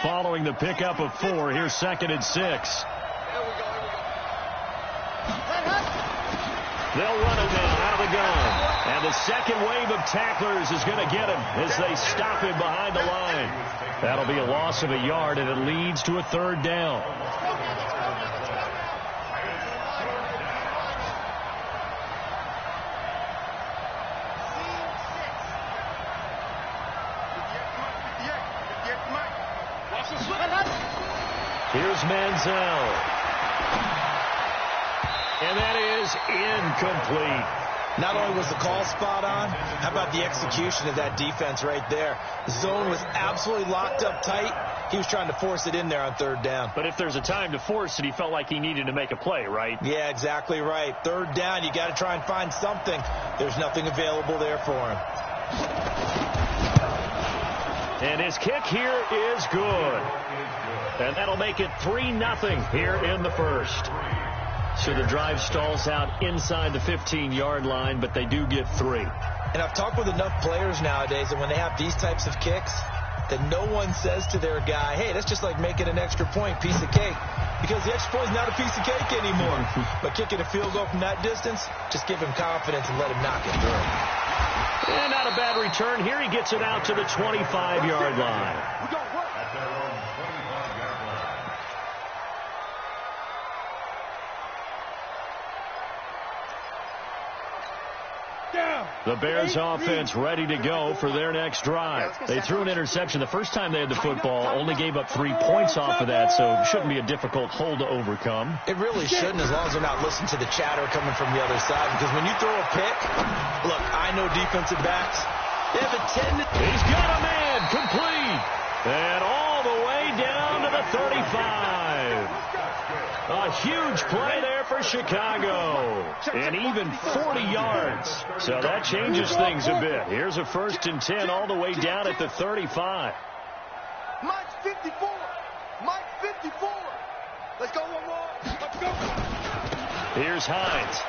Following the pickup of 4, here's 2nd and 6. They'll run it now out of the gun. And the second wave of tacklers is going to get him as they stop him behind the line. That'll be a loss of a yard, and it leads to a 3rd down. Here's Manziel. And that is incomplete. Not only was the call spot on, how about the execution of that defense right there? The zone was absolutely locked up tight. He was trying to force it in there on 3rd down. But if there's a time to force it, he felt like he needed to make a play, right? Yeah, exactly right. 3rd down, you got to try and find something. There's nothing available there for him. And his kick here is good. And that'll make it 3-0 here in the first. So the drive stalls out inside the 15-yard line, but they do get 3. And I've talked with enough players nowadays that when they have these types of kicks, that no one says to their guy, hey, that's just like making an extra point, piece of cake. Because the extra point is not a piece of cake anymore. But kicking a field goal from that distance, just give him confidence and let him knock it through. And not a bad return. Here he gets it out to the 25-yard line. The Bears offense ready to go for their next drive. They threw an interception the first time they had the football, only gave up 3 points off of that, so it shouldn't be a difficult hole to overcome. It really shouldn't, as long as they're not listening to the chatter coming from the other side, because when you throw a pick, look, I know defensive backs, they have a tendency. He's got a man complete, and all the way down to the 35. A huge play there for Chicago. And even 40 yards. So that changes things a bit. Here's a 1st and 10 all the way down at the 35. Mike 54. Mike 54. Let's go one more. Let's go. Here's Hines.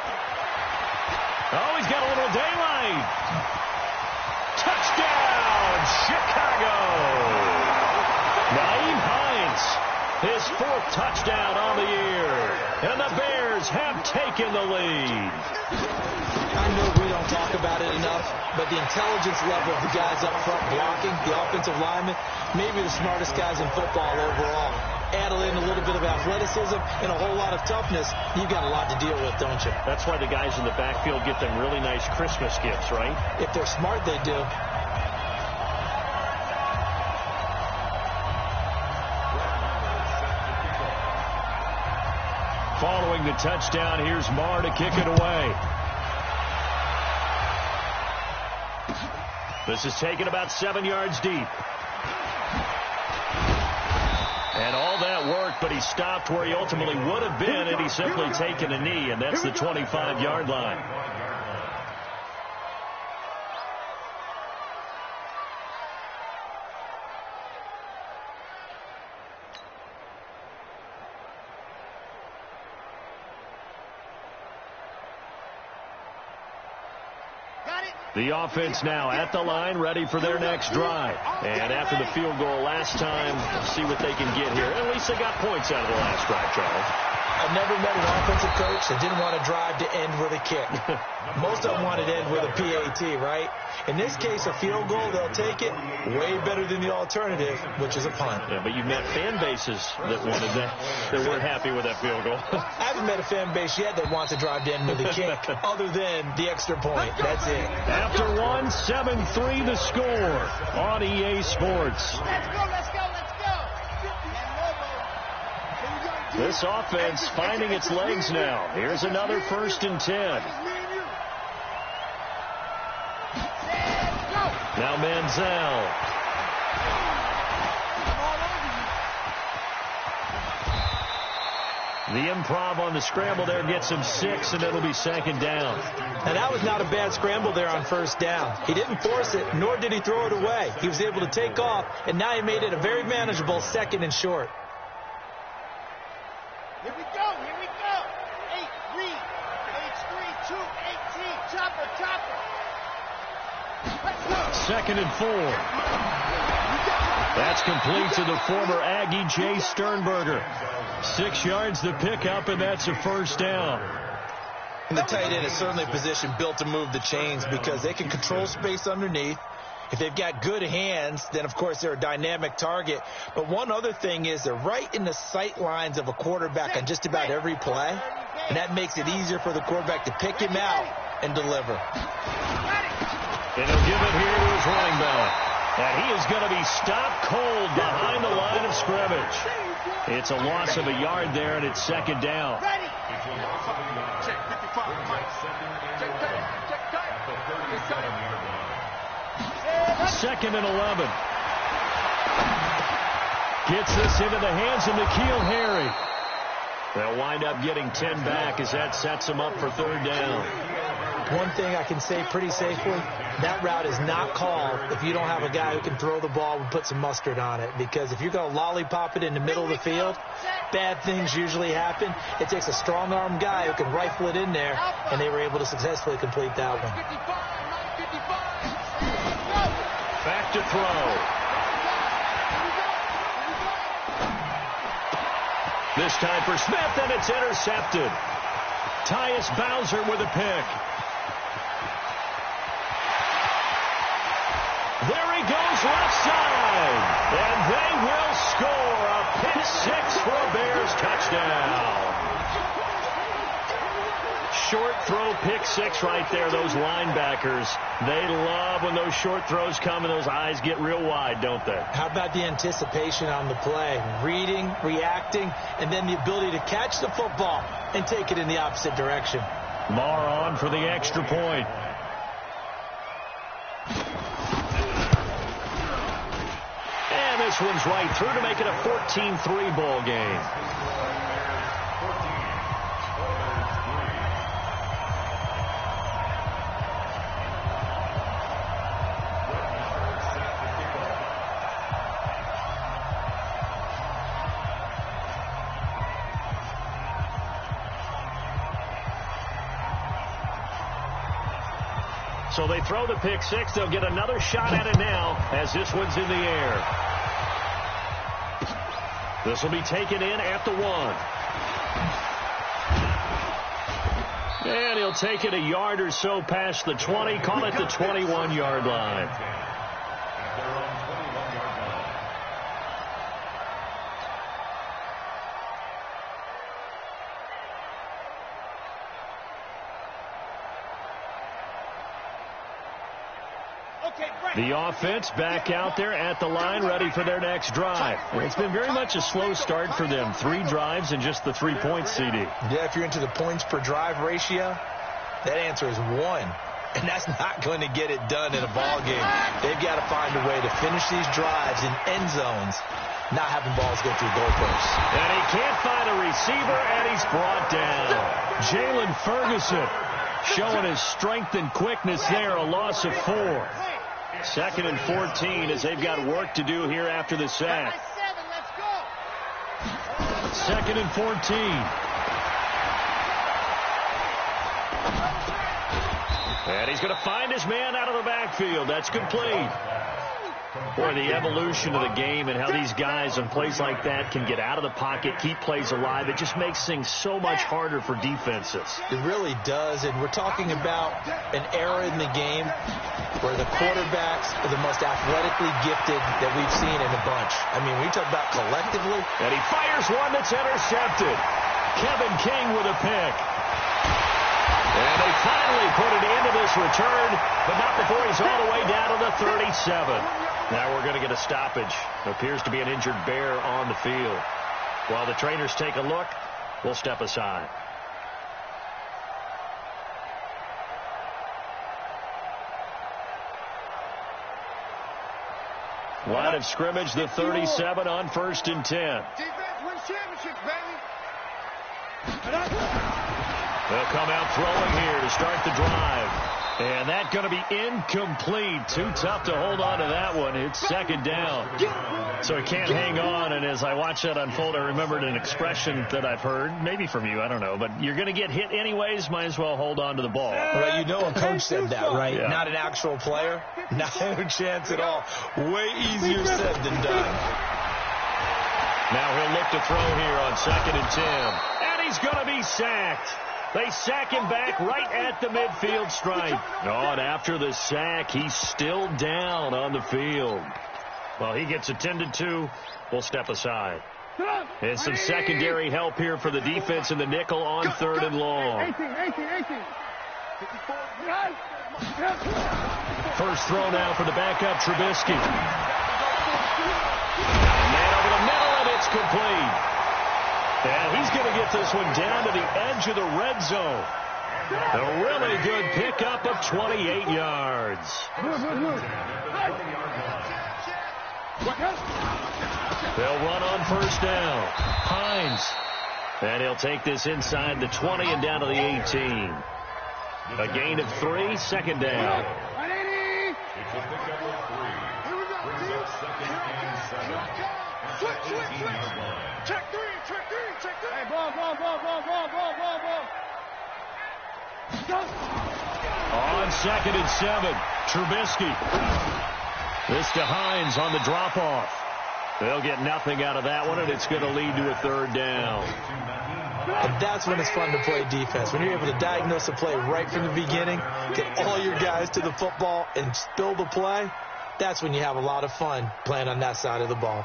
Oh, he's got a little daylight. Touchdown, Chicago. Nyheim Hines. His 4th touchdown on the year. And the Bears have taken the lead. I know we don't talk about it enough, but the intelligence level of the guys up front blocking, the offensive linemen, maybe the smartest guys in football overall. Add in a little bit of athleticism and a whole lot of toughness, you've got a lot to deal with, don't you? That's why the guys in the backfield get them really nice Christmas gifts, right? If they're smart, they do. Following the touchdown, here's Marr to kick it away. This is taken about 7 yards deep. And all that work, but he stopped where he ultimately would have been had he simply taken a knee, and that's the 25-yard line. The offense now at the line, ready for their next drive. And after the field goal last time, we'll see what they can get here. At least they got points out of the last drive, Charles. I've never met an offensive coach that didn't want to drive to end with a kick. Most of them wanted to end with a PAT, right? In this case, a field goal, they'll take it way better than the alternative, which is a punt. Yeah, but you've met fan bases that wanted that weren't happy with that field goal. I haven't met a fan base yet that wants to drive to end with a kick other than the extra point. That's it. After 1, 7-3 the score on EA Sports. Let's go, let's go, let's go. This offense finding its legs now. Here's another 1st and 10. Now Manziel. The improv on the scramble there gets him 6, and it'll be 2nd down. And that was not a bad scramble there on 1st down. He didn't force it, nor did he throw it away. He was able to take off, and now he made it a very manageable 2nd and short. Here we go, here we go. 8, read. H3, 2, 18. Chopper, chopper. Let's go. 2nd and 4. That's complete to the former Aggie, Jay Sternberger. 6 yards the pickup, and that's a first down. And the tight end is certainly a position built to move the chains because they can control space underneath. If they've got good hands, then, of course, they're a dynamic target. But one other thing is they're right in the sight lines of a quarterback on just about every play, and that makes it easier for the quarterback to pick him out and deliver. And he'll give it here to his running back. And he is going to be stopped cold behind the line of scrimmage. It's a loss of a yard there, and it's second down. Second and 11. Gets this into the hands of N'Keal Harry. They'll wind up getting 10 back as that sets them up for third down. One thing I can say pretty safely, that route is not called if you don't have a guy who can throw the ball and put some mustard on it. Because if you're going to lollipop it in the middle of the field, bad things usually happen. It takes a strong-arm guy who can rifle it in there, and they were able to successfully complete that one. Back to throw. This time for Smith, and it's intercepted. Tyus Bowser with a pick. There he goes left side. And they will score a pick six for a Bears touchdown. Short throw pick six right there. Those linebackers, they love when those short throws come and those eyes get real wide, don't they? How about the anticipation on the play? Reading, reacting, and then the ability to catch the football and take it in the opposite direction. Marr on for the extra point. And this one's right through to make it a 14-3 ball game. So they throw the pick six. They'll get another shot at it now as this one's in the air. This will be taken in at the 1. And he'll take it a yard or so past the 20. Call it the 21-yard line. The offense back out there at the line, ready for their next drive. It's been very much a slow start for them. 3 drives and just the 3 points, CD. Yeah, if you're into the points per drive ratio, that answer is 1. And that's not going to get it done in a ball game. They've got to find a way to finish these drives in end zones, not having balls go through goalposts. And he can't find a receiver, and he's brought down. Jalen Ferguson showing his strength and quickness there, a loss of 4. Second and 14 as they've got work to do here after the sack. Second and 14. And he's going to find his man out of the backfield. That's complete. Boy, the evolution of the game and how these guys in plays like that can get out of the pocket, keep plays alive, it just makes things so much harder for defenses. It really does, and we're talking about an era in the game where the quarterbacks are the most athletically gifted that we've seen in a bunch. I mean, when you talk about collectively. And he fires one that's intercepted. Kevin King with a pick. And they finally put it into this return, but not before he's all the way down to the 37. Now we're going to get a stoppage. Appears to be an injured Bear on the field. While the trainers take a look, we'll step aside. Line of scrimmage, the 37 on 1st and 10. Defense wins championships, baby. They'll come out throwing here to start the drive. And that's going to be incomplete. Too tough to hold on to that one. It's second down. So he can't hang on. And as I watch that unfold, I remembered an expression that I've heard, maybe from you, I don't know. But you're going to get hit anyways, might as well hold on to the ball. Right, you know a coach said that, right? Yeah. Not an actual player. No chance at all. Way easier said than done. Now he'll look to throw here on 2nd and 10. And he's going to be sacked. They sack him back right at the midfield stripe. Oh, and after the sack, he's still down on the field. Well, he gets attended to. We'll step aside. And some secondary help here for the defense in the nickel on 3rd and long. First throw now for the backup, Trubisky. Man over the middle, and it's complete. And he's going to get this one down to the edge of the red zone. A really good pickup of 28 yards. They'll run on first down. Hines. And he'll take this inside the 20 and down to the 18. A gain of 3, second down. Switch. Check three. Hey, ball. On 2nd and 7, Trubisky. This to Hines on the drop-off. They'll get nothing out of that one, and it's going to lead to a 3rd down. And that's when it's fun to play defense. When you're able to diagnose a play right from the beginning, get all your guys to the football, and spill the play, that's when you have a lot of fun playing on that side of the ball.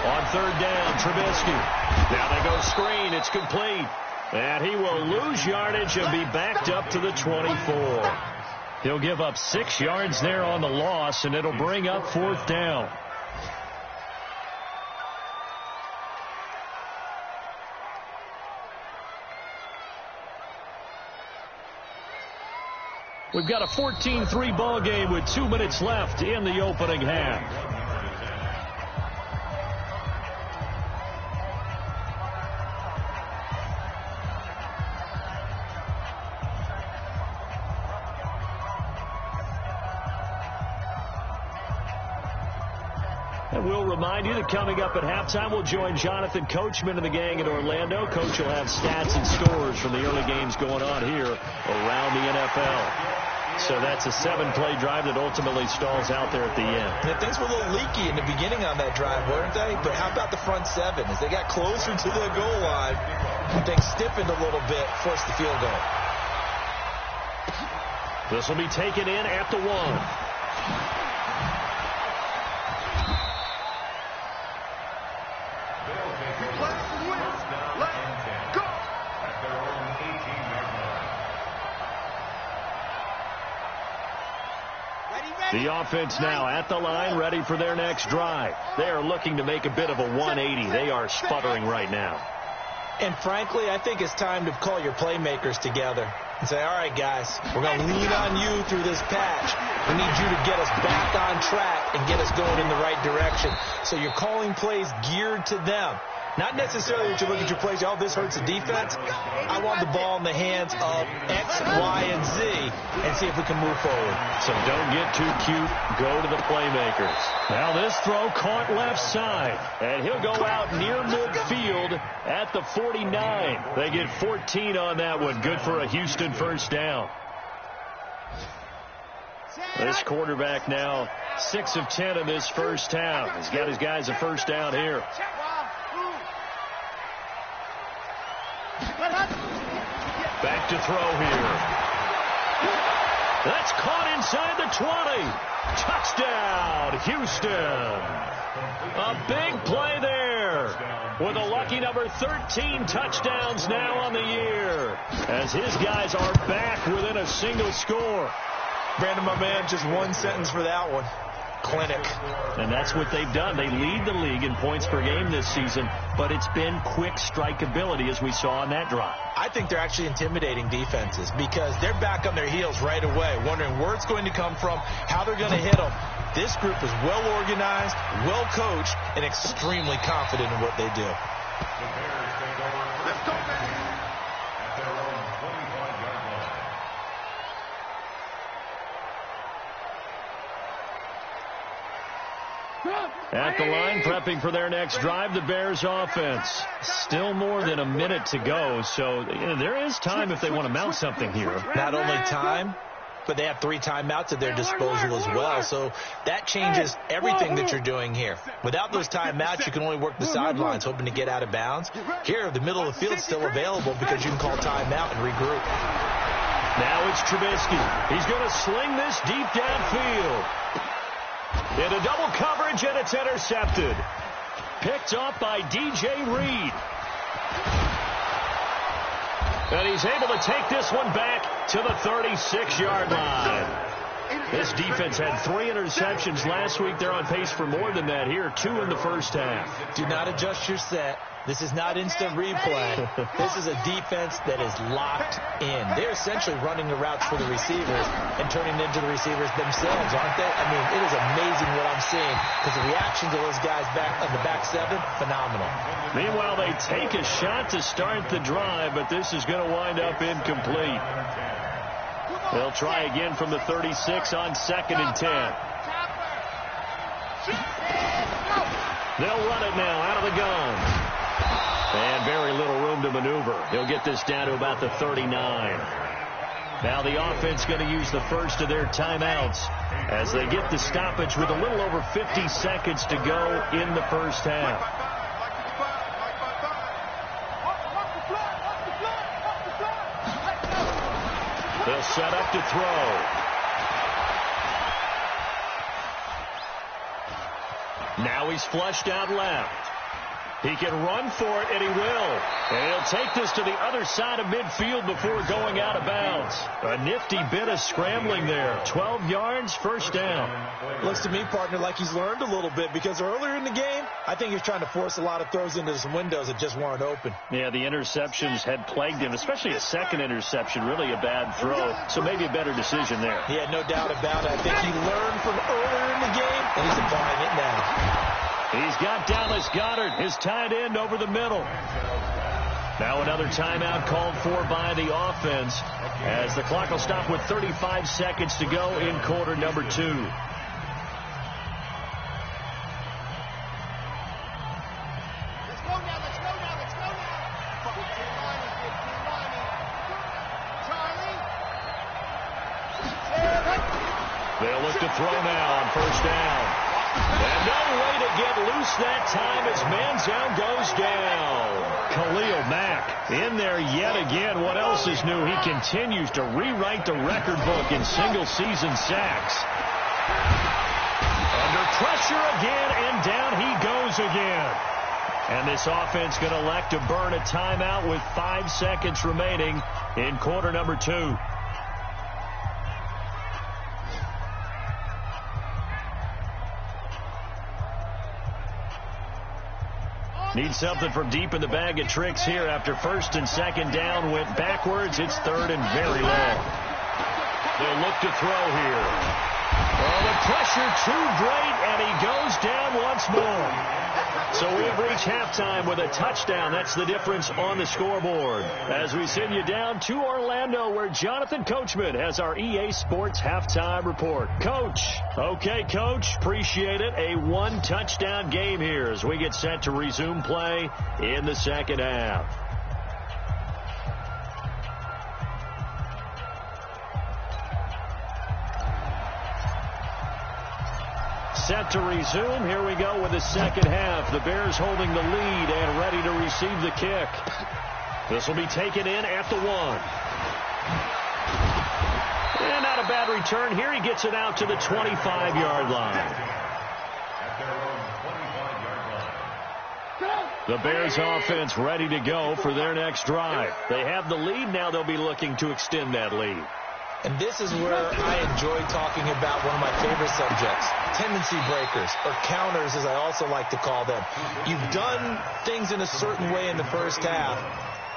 On 3rd down, Trubisky. Now they go screen. It's complete. And he will lose yardage and be backed up to the 24. He'll give up 6 yards there on the loss, and it'll bring up 4th down. We've got a 14-3 ball game with 2 minutes left in the opening half. And we'll remind you that coming up at halftime, we'll join Jonathan Coachman and the gang in Orlando. Coach will have stats and scores from the early games going on here around the NFL. So that's a 7-play drive that ultimately stalls out there at the end. And things were a little leaky in the beginning on that drive, weren't they? But how about the front 7? As they got closer to the goal line, things stiffened a little bit, forced the field goal. This will be taken in at the 1. The offense now at the line, ready for their next drive. They are looking to make a bit of a 180. They are sputtering right now. And frankly, I think it's time to call your playmakers together and say, all right, guys, we're going to lean on you through this patch. We need you to get us back on track and get us going in the right direction. So you're calling plays geared to them. Not necessarily that you look at your plays, oh, this hurts the defense. I want the ball in the hands of X, Y, and Z and see if we can move forward. So don't get too cute. Go to the playmakers. Now this throw caught left side. And he'll go out near midfield at the 49. They get 14 on that one. Good for a Houston first down. This quarterback now 6 of 10 in this first half. He's got his guys a first down here. Back to throw here. That's caught inside the 20. Touchdown, Houston. A big play there with a lucky number 13 touchdowns now on the year as his guys are back within a single score. Brandon, my man, just one sentence for that one. Clinic. And that's what they've done. They lead the league in points per game this season, but it's been quick strikeability as we saw on that drive. I think they're actually intimidating defenses because they're back on their heels right away, wondering where it's going to come from, how they're going to hit them. This group is well organized, well coached, and extremely confident in what they do. Let's go, man. At the line, prepping for their next drive, the Bears offense. Still more than a minute to go, so there is time if they want to mount something here. Not only time, but they have 3 timeouts at their disposal as well, so that changes everything that you're doing here. Without those timeouts, you can only work the sidelines, hoping to get out of bounds. Here, the middle of the field is still available because you can call timeout and regroup. Now it's Trubisky. He's going to sling this deep downfield. Into double coverage, and it's intercepted. Picked off by DJ Reed. And he's able to take this one back to the 36-yard line. This defense had 3 interceptions last week. They're on pace for more than that here, 2 in the first half. Do not adjust your set. This is not instant replay. This is a defense that is locked in. They're essentially running the routes for the receivers and turning into the receivers themselves, aren't they? I mean, it is amazing what I'm seeing because the reactions of those guys back on the back 7, phenomenal. Meanwhile, they take a shot to start the drive, but this is going to wind up incomplete. They'll try again from the 36 on 2nd and 10. They'll run it now out of the gun. And very little room to maneuver. He'll get this down to about the 39. Now the offense going to use the first of their timeouts as they get the stoppage with a little over 50 seconds to go in the first half. They'll set up to throw. Now he's flushed out left. He can run for it, and he will. And he'll take this to the other side of midfield before going out of bounds. A nifty bit of scrambling there. 12 yards, first down. Looks to me, partner, like he's learned a little bit because earlier in the game, I think he was trying to force a lot of throws into some windows that just weren't open. Yeah, the interceptions had plagued him, especially a second interception, really a bad throw. So maybe a better decision there. Yeah, no doubt about it. I think he learned from earlier in the game, and he's applying it now. He's got Dallas Goedert, his tight end, over the middle. Now another timeout called for by the offense as the clock will stop with 35 seconds to go in quarter number 2. Let's go now, let's go now, let's go now. Charlie. They'll look to throw now on first down. And no way to get loose that time as Manziel goes down. Khalil Mack in there yet again. What else is new? He continues to rewrite the record book in single-season sacks. Under pressure again, and down he goes again. And this offense going to elect to burn a timeout with 5 seconds remaining in quarter number 2. Need something from deep in the bag of tricks here after first and second down went backwards. It's 3rd and very long. They'll look to throw here. Oh, the pressure too great, and he goes down once more. So we've reached halftime with a touchdown. That's the difference on the scoreboard. As we send you down to Orlando, where Jonathan Coachman has our EA Sports halftime report. Coach. Okay, Coach. Appreciate it. A 1-touchdown game here as we get set to resume play in the second half. Set to resume. Here we go with the second half. The Bears holding the lead and ready to receive the kick. This will be taken in at the 1. And not a bad return here. He gets it out to the 25-yard line. The Bears offense ready to go for their next drive. They have the lead. Now they'll be looking to extend that lead. And this is where I enjoy talking about one of my favorite subjects, tendency breakers, or counters as I also like to call them. You've done things in a certain way in the first half,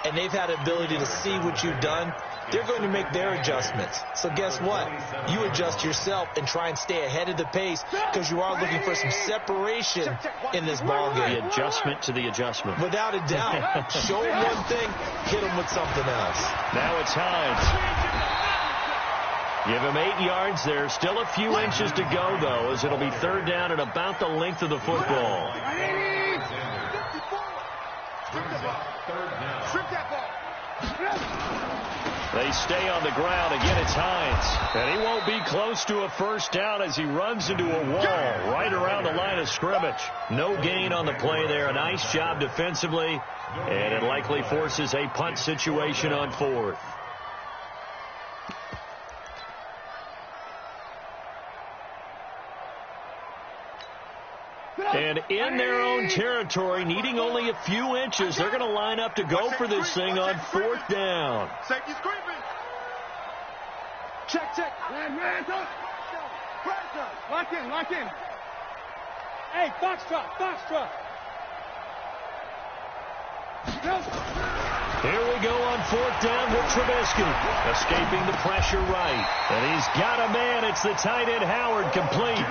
and they've had the ability to see what you've done. They're going to make their adjustments. So guess what? You adjust yourself and try and stay ahead of the pace because you are looking for some separation in this ballgame. The adjustment to the adjustment. Without a doubt. Show them one thing, hit them with something else. Now it's Hines. Give him 8 yards there. Still a few inches to go, though, as it'll be third down at about the length of the football. They stay on the ground. Again, it's Hines. And he won't be close to a first down as he runs into a wall right around the line of scrimmage. No gain on the play there. A nice job defensively. And it likely forces a punt situation on 4th. And in their own territory, needing only a few inches, they're going to line up to go for this thing on 4th down. Safety screaming. Check. Pressure. Lock in. Hey, foxtrot. Here we go on 4th down with Trubisky. Escaping the pressure right. And he's got a man. It's the tight end Howard, complete.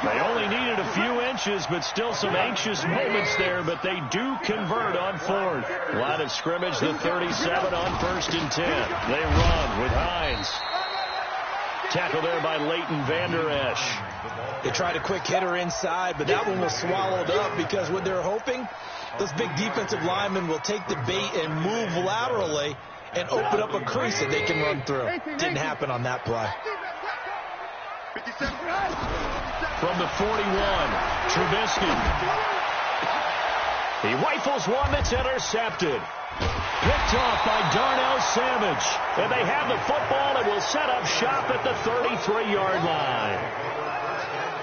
They only needed a few inches, but still some anxious moments there, but they do convert on 4th. Line of scrimmage, the 37 on 1st and 10. They run with Hines. Tackle there by Leighton Vander Esch. They tried a quick hitter inside, but that one was swallowed up because what they're hoping, those big defensive linemen will take the bait and move laterally and open up a crease that they can run through. Didn't happen on that play. From the 41, Trubisky. He rifles one that's intercepted. Picked off by Darnell Savage. And they have the football and will set up shop at the 33-yard line.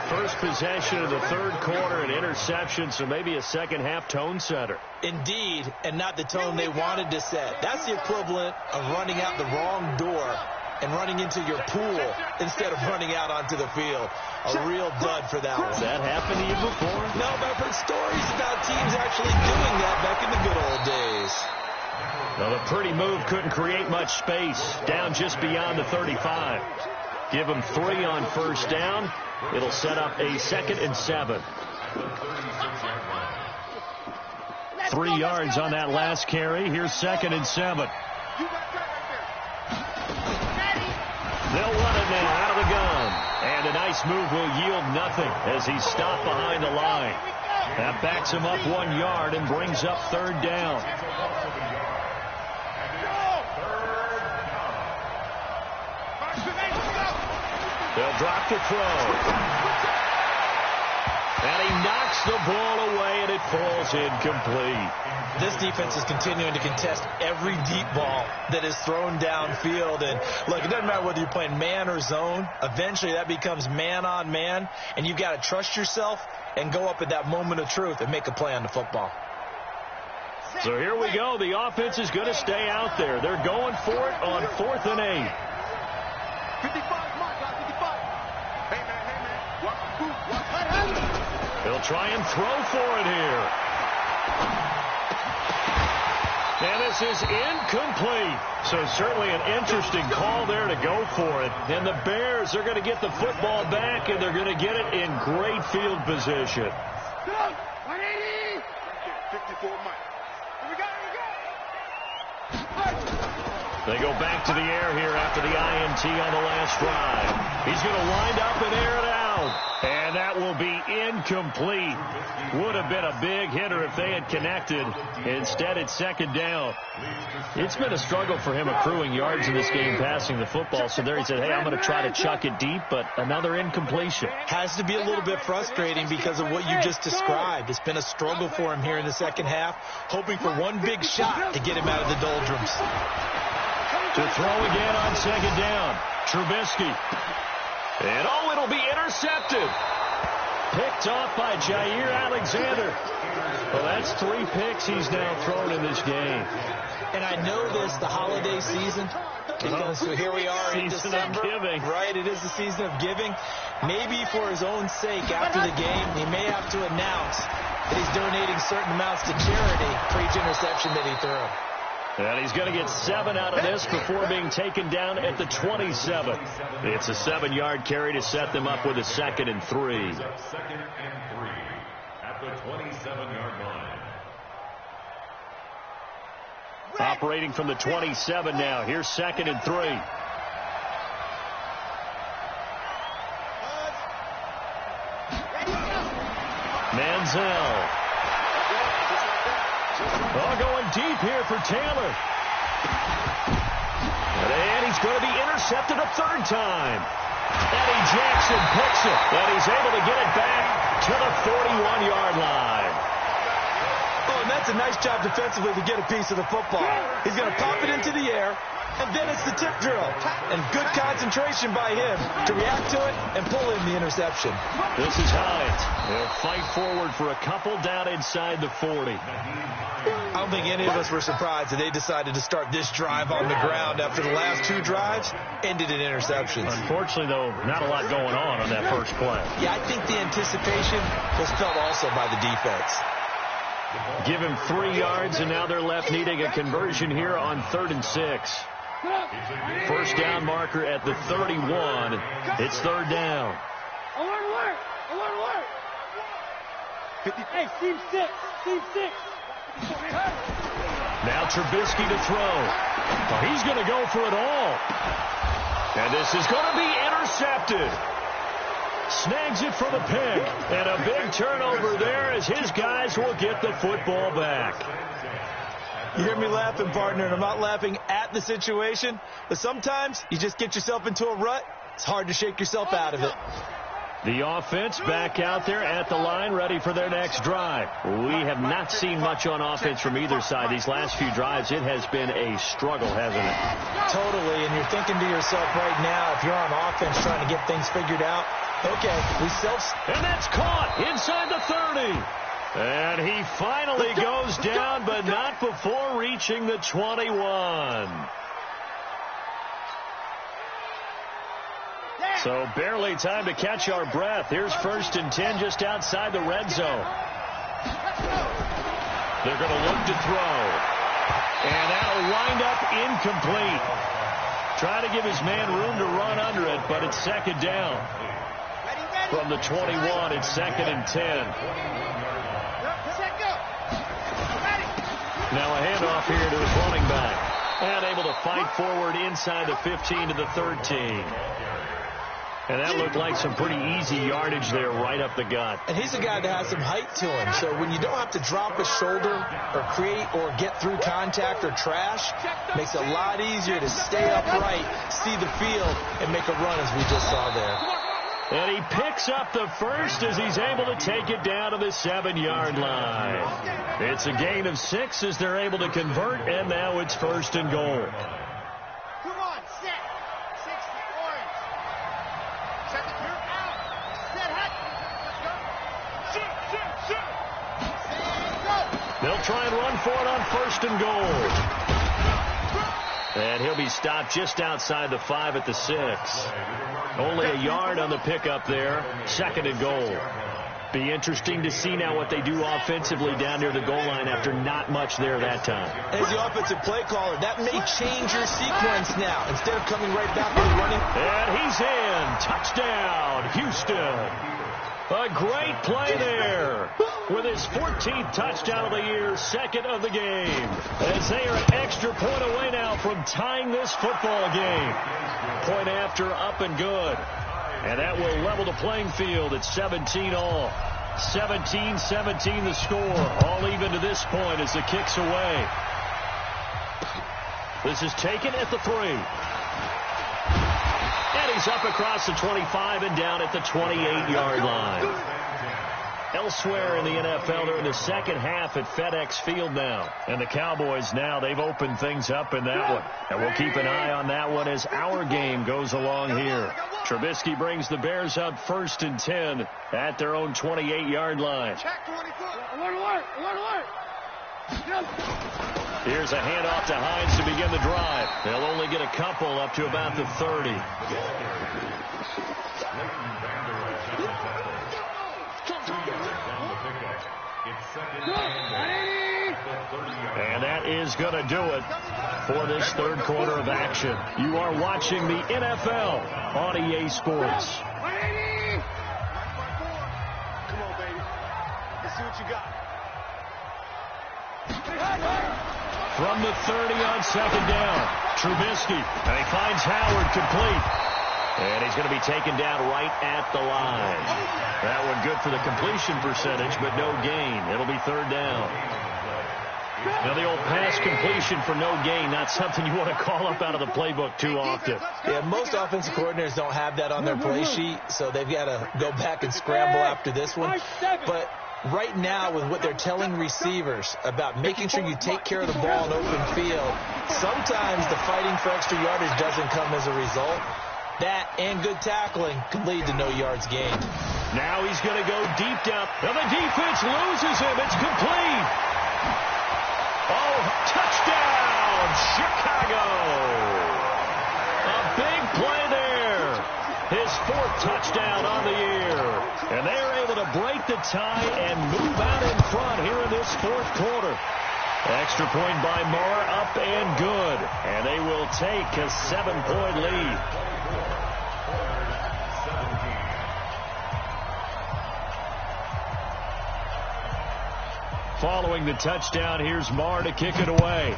First possession of the third quarter, an interception, so maybe a second-half tone setter. Indeed, and not the tone they wanted to set. That's the equivalent of running out the wrong door and running into your pool instead of running out onto the field. A real dud for that one. Has that happened to you before? No, but I've heard stories about teams actually doing that back in the good old days. Well, the pretty move couldn't create much space. Down just beyond the 35. Give them 3 on first down. It'll set up a 2nd and 7. 3 yards on that last carry. Here's 2nd and 7. They'll run it now out of the gun. And a nice move will yield nothing as he's stopped behind the line. That backs him up 1 yard and brings up third down. They'll drop to throw. And he knocks the ball away, and it falls incomplete. This defense is continuing to contest every deep ball that is thrown downfield. And, look, it doesn't matter whether you're playing man or zone. Eventually, that becomes man on man, and you've got to trust yourself and go up at that moment of truth and make a play on the football. So here we go. The offense is going to stay out there. They're going for it on 4th and 8. 55. They'll try and throw for it here. And this is incomplete. So certainly an interesting call there to go for it. And the Bears are going to get the football back, and they're going to get it in great field position. 54 Mike. They go back to the air here after the INT on the last drive. He's going to wind up and air it out. And that will be incomplete. Would have been a big hitter if they had connected. Instead, it's 2nd down. It's been a struggle for him accruing yards in this game passing the football. So there he said, hey, I'm going to try to chuck it deep, but another incompletion. Has to be a little bit frustrating because of what you just described. It's been a struggle for him here in the second half, hoping for one big shot to get him out of the doldrums. To throw again on 2nd down. Trubisky. And it'll be intercepted. Picked off by Jair Alexander. Well, that's 3 picks he's now thrown in this game. And I know this, the holiday season, because here we are in December. Of giving. Right, it is the season of giving. Maybe for his own sake after the game, he may have to announce that he's donating certain amounts to charity for each interception that he threw. And he's going to get 7 out of this before being taken down at the 27. It's a 7-yard carry to set them up with a 2nd and 3. 2nd and 3 at the 27-yard line. Operating from the 27 now. Here's 2nd and 3. Manziel. Oh, going deep here for Taylor. And he's going to be intercepted a third time. Eddie Jackson picks it, and he's able to get it back to the 41-yard line. Oh, and that's a nice job defensively to get a piece of the football. He's going to pop it into the air, and then it's the tip drill. And good concentration by him to react to it and pull in the interception. This is Hines. They'll fight forward for a couple down inside the 40. I don't think any of us were surprised that they decided to start this drive on the ground after the last two drives ended in interceptions. Unfortunately, though, not a lot going on that first play. Yeah, I think the anticipation was felt also by the defense. Give him 3 yards, and now they're left needing a conversion here on 3rd and 6. First down marker at the 31. It's 3rd down. Alert! Hey, team 6. Now Trubisky to throw. Well, he's going to go for it all. And this is going to be intercepted. Snags it for the pick. And a big turnover there as his guys will get the football back. You hear me laughing, partner, and I'm not laughing at the situation, but sometimes you just get yourself into a rut. It's hard to shake yourself out of it. The offense back out there at the line, ready for their next drive. We have not seen much on offense from either side. These last few drives, it has been a struggle, hasn't it? Totally, and you're thinking to yourself right now, if you're on offense trying to get things figured out, okay, And that's caught inside the 30. And he finally goes down, but not before reaching the 21. So barely time to catch our breath. Here's 1st and 10 just outside the red zone. They're going to look to throw. And that'll wind up incomplete. Trying to give his man room to run under it, but it's 2nd down. From the 21, it's 2nd and 10. Now a handoff here to his running back. And able to fight forward inside the 15 to the 13. And that looked like some pretty easy yardage there right up the gut. And he's a guy that has some height to him. So when you don't have to drop a shoulder or create or get through contact or trash, it makes it a lot easier to stay upright, see the field, and make a run as we just saw there. And he picks up the first as he's able to take it down to the 7-yard line. It's a gain of 6 as they're able to convert, and now it's 1st and goal. Come on, set. 60, orange. Second, you're out. Set, hut. Let's go. Shoot. Go. They'll try and run for it on 1st and goal. And he'll be stopped just outside the 5 at the 6. Only a yard on the pickup there. 2nd and goal. Be interesting to see now what they do offensively down near the goal line after not much there that time. As the offensive play caller, that may change your sequence now. Instead of coming right back with running. And he's in. Touchdown, Houston. A great play there with his 14th touchdown of the year, 2nd of the game. As they are an extra point away now from tying this football game. Point after, up and good. And that will level the playing field at 17 all. 17-17 the score. All even to this point as the kick's away. This is taken at the 3. And he's up across the 25 and down at the 28-yard line. Elsewhere in the NFL, they're in the second half at FedEx Field now. And the Cowboys now, they've opened things up in that one. And we'll keep an eye on that one as our game goes along here. Trubisky brings the Bears up 1st and 10 at their own 28-yard line. Alert. Here's a handoff to Hines to begin the drive. They'll only get a couple up to about the 30. And that is going to do it for this 3rd quarter of action. You are watching the NFL on EA Sports. Come on, baby. Let's see what you got. From the 30 on 2nd down, Trubisky, and he finds Howard complete. And he's going to be taken down right at the line. That one good for the completion percentage, but no gain. It'll be third down. Now, the old pass completion for no gain, not something you want to call up out of the playbook too often. Yeah, most offensive coordinators don't have that on their play sheet, so they've got to go back and scramble after this one. But right now, with what they're telling receivers about making sure you take care of the ball in open field, sometimes the fighting for extra yardage doesn't come as a result. That and good tackling can lead to no yards gained. Now he's going to go deep down. Now the defense loses him. It's complete. Oh, touchdown, Chicago. A big play there. His fourth touchdown on the year. And they're able to break the tie and move out in front here in this fourth quarter. Extra point by Marr, up and good. And they will take a 7-point lead. Following the touchdown, here's Marr to kick it away.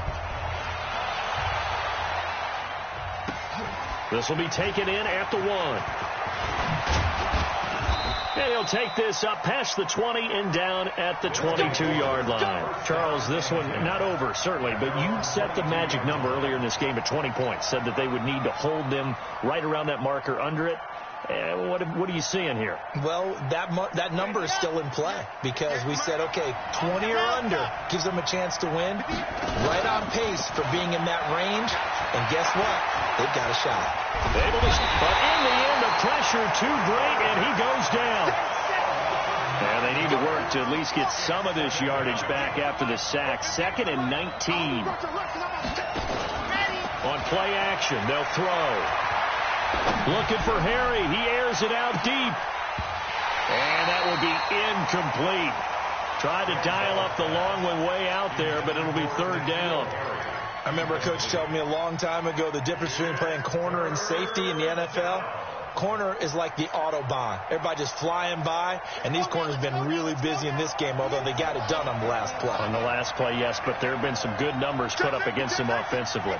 This will be taken in at the 1. And he'll take this up past the 20 and down at the 22-yard line. Charles, this one not over, certainly, but you set the magic number earlier in this game at 20 points, said that they would need to hold them right around that marker under it. What are you seeing here? Well, that number is still in play because we said, okay, 20 or under gives them a chance to win. Right on pace for being in that range. And guess what? They've got a shot. But in the end, the pressure too great, and he goes down. And they need to work to at least get some of this yardage back after the sack. 2nd and 19. On play action, they'll throw. Looking for Harry. He airs it out deep. And that will be incomplete. Tried to dial up the long one way out there, but it'll be third down. I remember a coach telling me a long time ago the difference between playing corner and safety in the NFL. Corner is like the Autobahn. Everybody just flying by, and these corners have been really busy in this game, although they got it done on the last play. On the last play, yes, but there have been some good numbers put up against him offensively.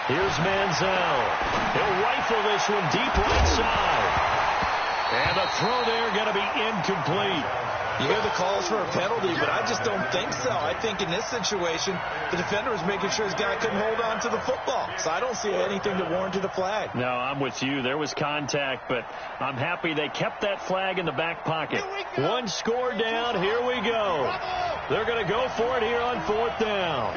Here's Manziel. He'll rifle this one deep right side. And the throw there going to be incomplete. You hear the calls for a penalty, but I just don't think so. I think in this situation, the defender was making sure his guy couldn't hold on to the football. So I don't see anything that warranted a flag. No, I'm with you. There was contact, but I'm happy they kept that flag in the back pocket. One score down. Here we go. They're going to go for it here on fourth down.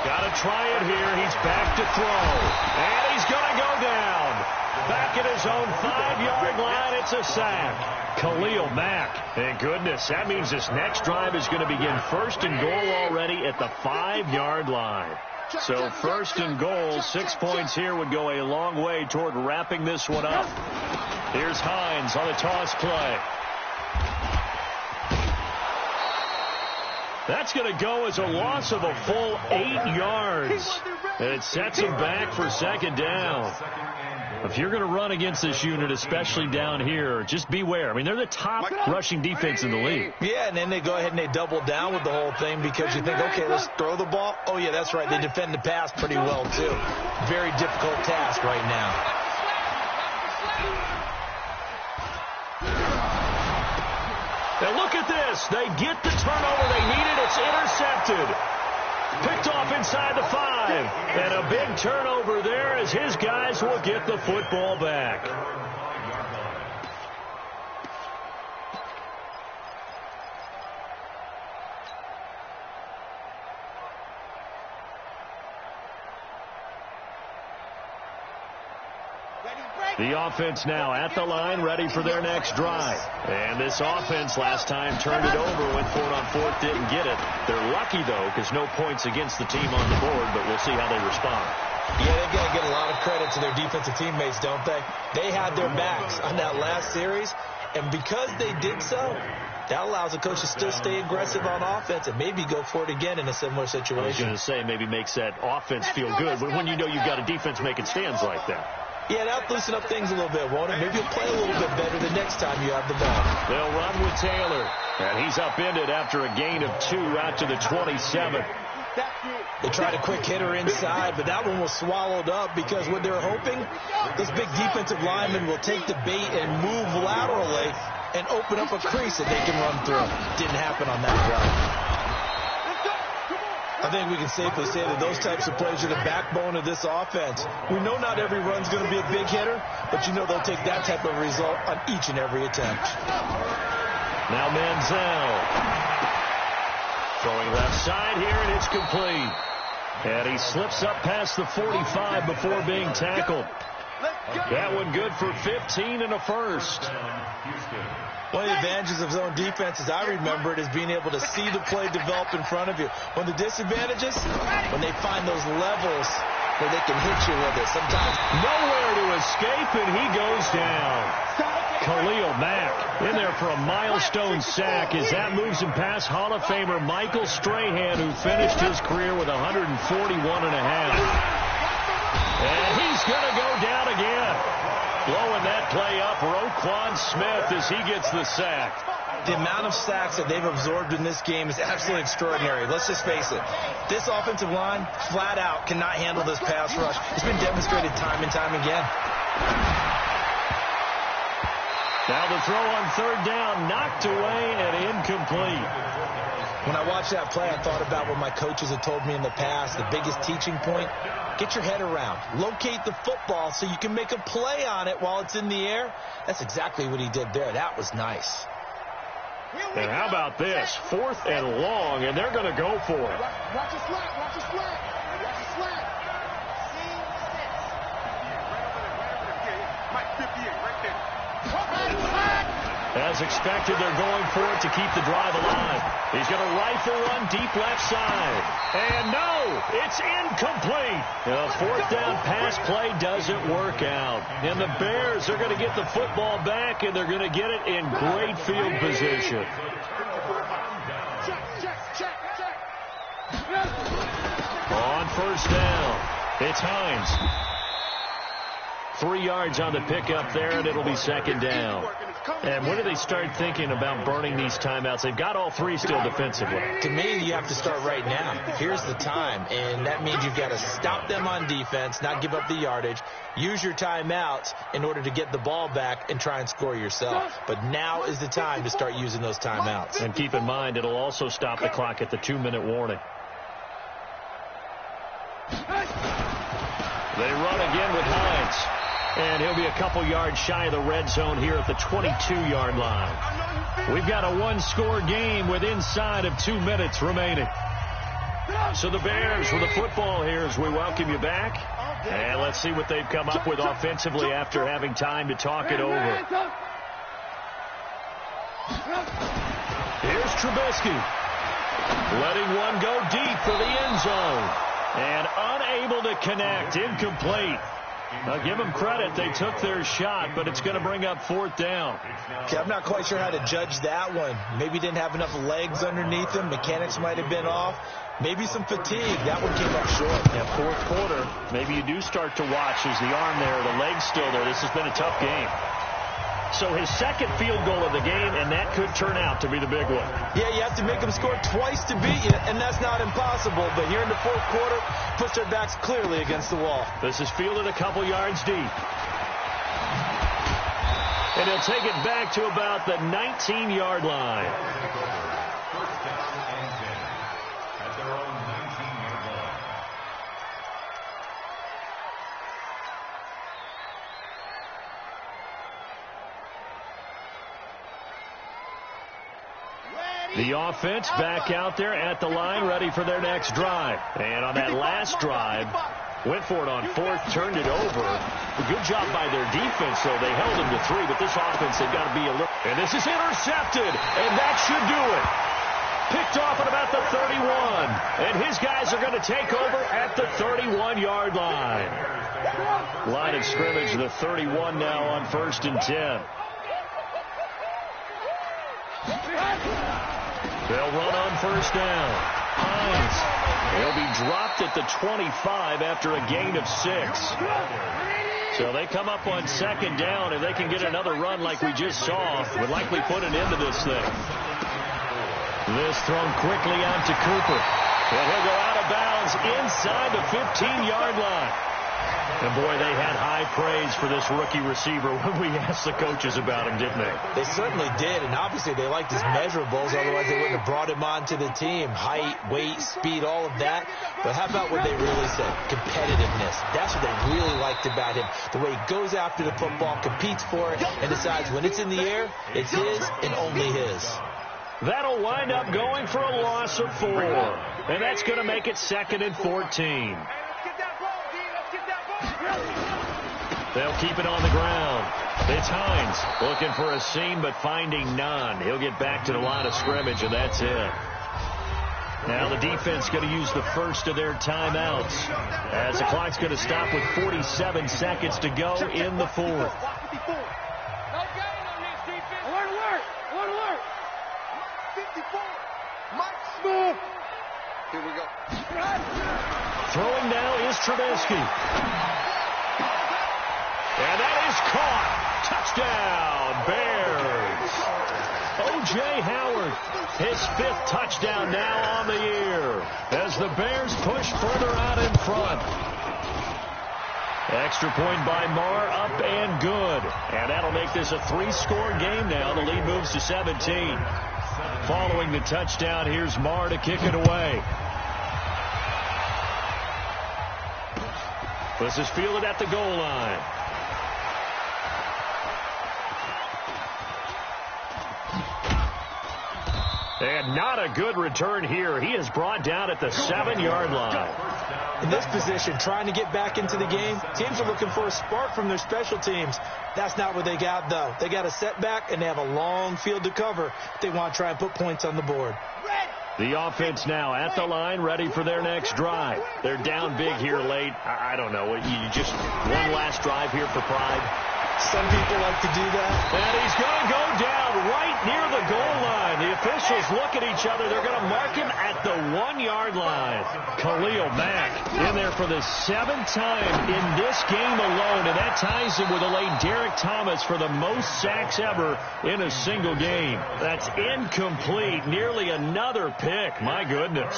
Got to try it here. He's back to throw. And he's going to go down. Back at his own 5-yard line. It's a sack. Khalil Mack. Thank goodness. That means this next drive is going to begin first and goal already at the 5-yard line. So first and goal, 6 points here would go a long way toward wrapping this one up. Here's Hines on the toss play. That's going to go as a loss of a full 8 yards. And it sets him back for second down. If you're going to run against this unit, especially down here, just beware. I mean, they're the top rushing defense in the league. Yeah, and then they go ahead and they double down with the whole thing because you think, okay, let's throw the ball. Oh, yeah, that's right. They defend the pass pretty well, too. Very difficult task right now. Now look at this. They get the turnover they needed. It's intercepted. Picked off inside the 5. And a big turnover there as his guys will get the football back. The offense now at the line, ready for their next drive. And this offense last time turned it over, went for it on fourth, didn't get it. They're lucky, though, because no points against the team on the board, but we'll see how they respond. Yeah, they've got to get a lot of credit to their defensive teammates, don't they? They had their backs on that last series, and because they did so, that allows the coach to still stay aggressive on offense and maybe go for it again in a similar situation. I was going to say maybe makes that offense feel good, but when you know you've got a defense making stands like that. Yeah, that'll loosen up things a little bit, won't it? Maybe you'll play a little bit better the next time you have the ball. They'll run with Taylor. And he's upended after a gain of 2 out to the 27. They tried a quick hitter inside, but that one was swallowed up because what they're hoping, this big defensive lineman will take the bait and move laterally and open up a crease that they can run through. Didn't happen on that drive. I think we can safely say that those types of plays are the backbone of this offense. We know not every run's going to be a big hitter, but you know they'll take that type of result on each and every attempt. Now Manziel. Throwing left side here, and it's complete. And he slips up past the 45 before being tackled. That one good for 15 and a first. One of the advantages of zone defense, as I remember it, is being able to see the play develop in front of you. One of the disadvantages, when they find those levels where they can hit you with it. Sometimes nowhere to escape, and he goes down. Khalil Mack in there for a milestone sack as that moves him past Hall of Famer Michael Strahan, who finished his career with 141 and a half. And he's going to go down again. Blowing that play up, Roquan Smith, as he gets the sack. The amount of sacks that they've absorbed in this game is absolutely extraordinary. Let's just face it. This offensive line, flat out, cannot handle this pass rush. It's been demonstrated time and time again. Now the throw on third down, knocked away and incomplete. When I watched that play, I thought about what my coaches had told me in the past. The biggest teaching point, get your head around. Locate the football so you can make a play on it while it's in the air. That's exactly what he did there. That was nice. And how about this? 4th and long, and they're going to go for it. Watch your flat, watch your flat, watch your flat. Mike 58 right there. As expected, they're going for it to keep the drive alive. He's going to rifle run deep left side. And no, it's incomplete. The 4th down pass play doesn't work out. And the Bears are going to get the football back, and they're going to get it in great field position. On first down, it's Hines. 3 yards on the pickup there, and it'll be 2nd down. And when do they start thinking about burning these timeouts? They've got all 3 still defensively. To me, you have to start right now. Here's the time, and that means you've got to stop them on defense, not give up the yardage, use your timeouts in order to get the ball back and try and score yourself. But now is the time to start using those timeouts. And keep in mind, it'll also stop the clock at the 2-minute warning. They run again with Hines. And he'll be a couple yards shy of the red zone here at the 22-yard line. We've got a 1-score game with inside of 2 minutes remaining. So the Bears with the football here as we welcome you back. And let's see what they've come up with offensively after having time to talk it over. Here's Trubisky. Letting one go deep for the end zone. And unable to connect. Incomplete. Now, give them credit. They took their shot, but it's going to bring up 4th down. Okay, I'm not quite sure how to judge that one. Maybe didn't have enough legs underneath him. Mechanics might have been off. Maybe some fatigue. That one came up short. Yeah, 4th quarter, maybe you do start to watch as the arm there, the leg's still there. This has been a tough game. So his 2nd field goal of the game, and that could turn out to be the big one. Yeah, you have to make them score twice to beat you, and that's not impossible. But here in the 4th quarter, puts their backs clearly against the wall. This is fielded a couple yards deep. And he'll take it back to about the 19-yard line. First down and 10 at their own 19-yard line. The offense back out there at the line, ready for their next drive. And on that last drive, went for it on 4th, turned it over. A good job by their defense, though. They held them to 3, but this offense, they've got to be a little... And this is intercepted, and that should do it. Picked off at about the 31. And his guys are going to take over at the 31-yard line. Line of scrimmage, the 31 now on 1st and 10. They'll run on 1st down. Hines. He'll be dropped at the 25 after a gain of 6. So they come up on second down. If they can get another run like we just saw, would likely put an end to this thing. This thrown quickly out to Cooper. And he'll go out of bounds inside the 15-yard line. And, boy, they had high praise for this rookie receiver when we asked the coaches about him, didn't they? They certainly did, and obviously they liked his measurables. Otherwise, they wouldn't have brought him onto the team. Height, weight, speed, all of that. But how about what they really said? Competitiveness. That's what they really liked about him. The way he goes after the football, competes for it, and decides when it's in the air, it's his and only his. That'll wind up going for a loss of 4. And that's going to make it 2nd and 14. They'll keep it on the ground. It's Hines looking for a seam but finding none. He'll get back to the line of scrimmage, and that's it. Now the defense going to use the first of their timeouts as the clock's going to stop with 47 seconds to go in the 4th. Here we go. Throwing now is Trubisky. And that is caught. Touchdown, Bears. O.J. Howard, his 5th touchdown now on the year as the Bears push further out in front. Extra point by Marr, up and good. And that'll make this a 3-score game now. The lead moves to 17. Following the touchdown, here's Marr to kick it away. This is fielded at the goal line. And not a good return here. He is brought down at the 7-yard line. In this position, trying to get back into the game, teams are looking for a spark from their special teams. That's not what they got, though. They got a setback, and they have a long field to cover if they want to try and put points on the board. The offense now at the line, ready for their next drive. They're down big here late. I don't know. You just one last drive here for pride. Some people like to do that. And he's going to go down right near the goal line. The officials look at each other. They're going to mark him at the 1-yard line. Khalil Mack in there for the 7th time in this game alone. And that ties him with the late Derek Thomas for the most sacks ever in a single game. That's incomplete. Nearly another pick. My goodness.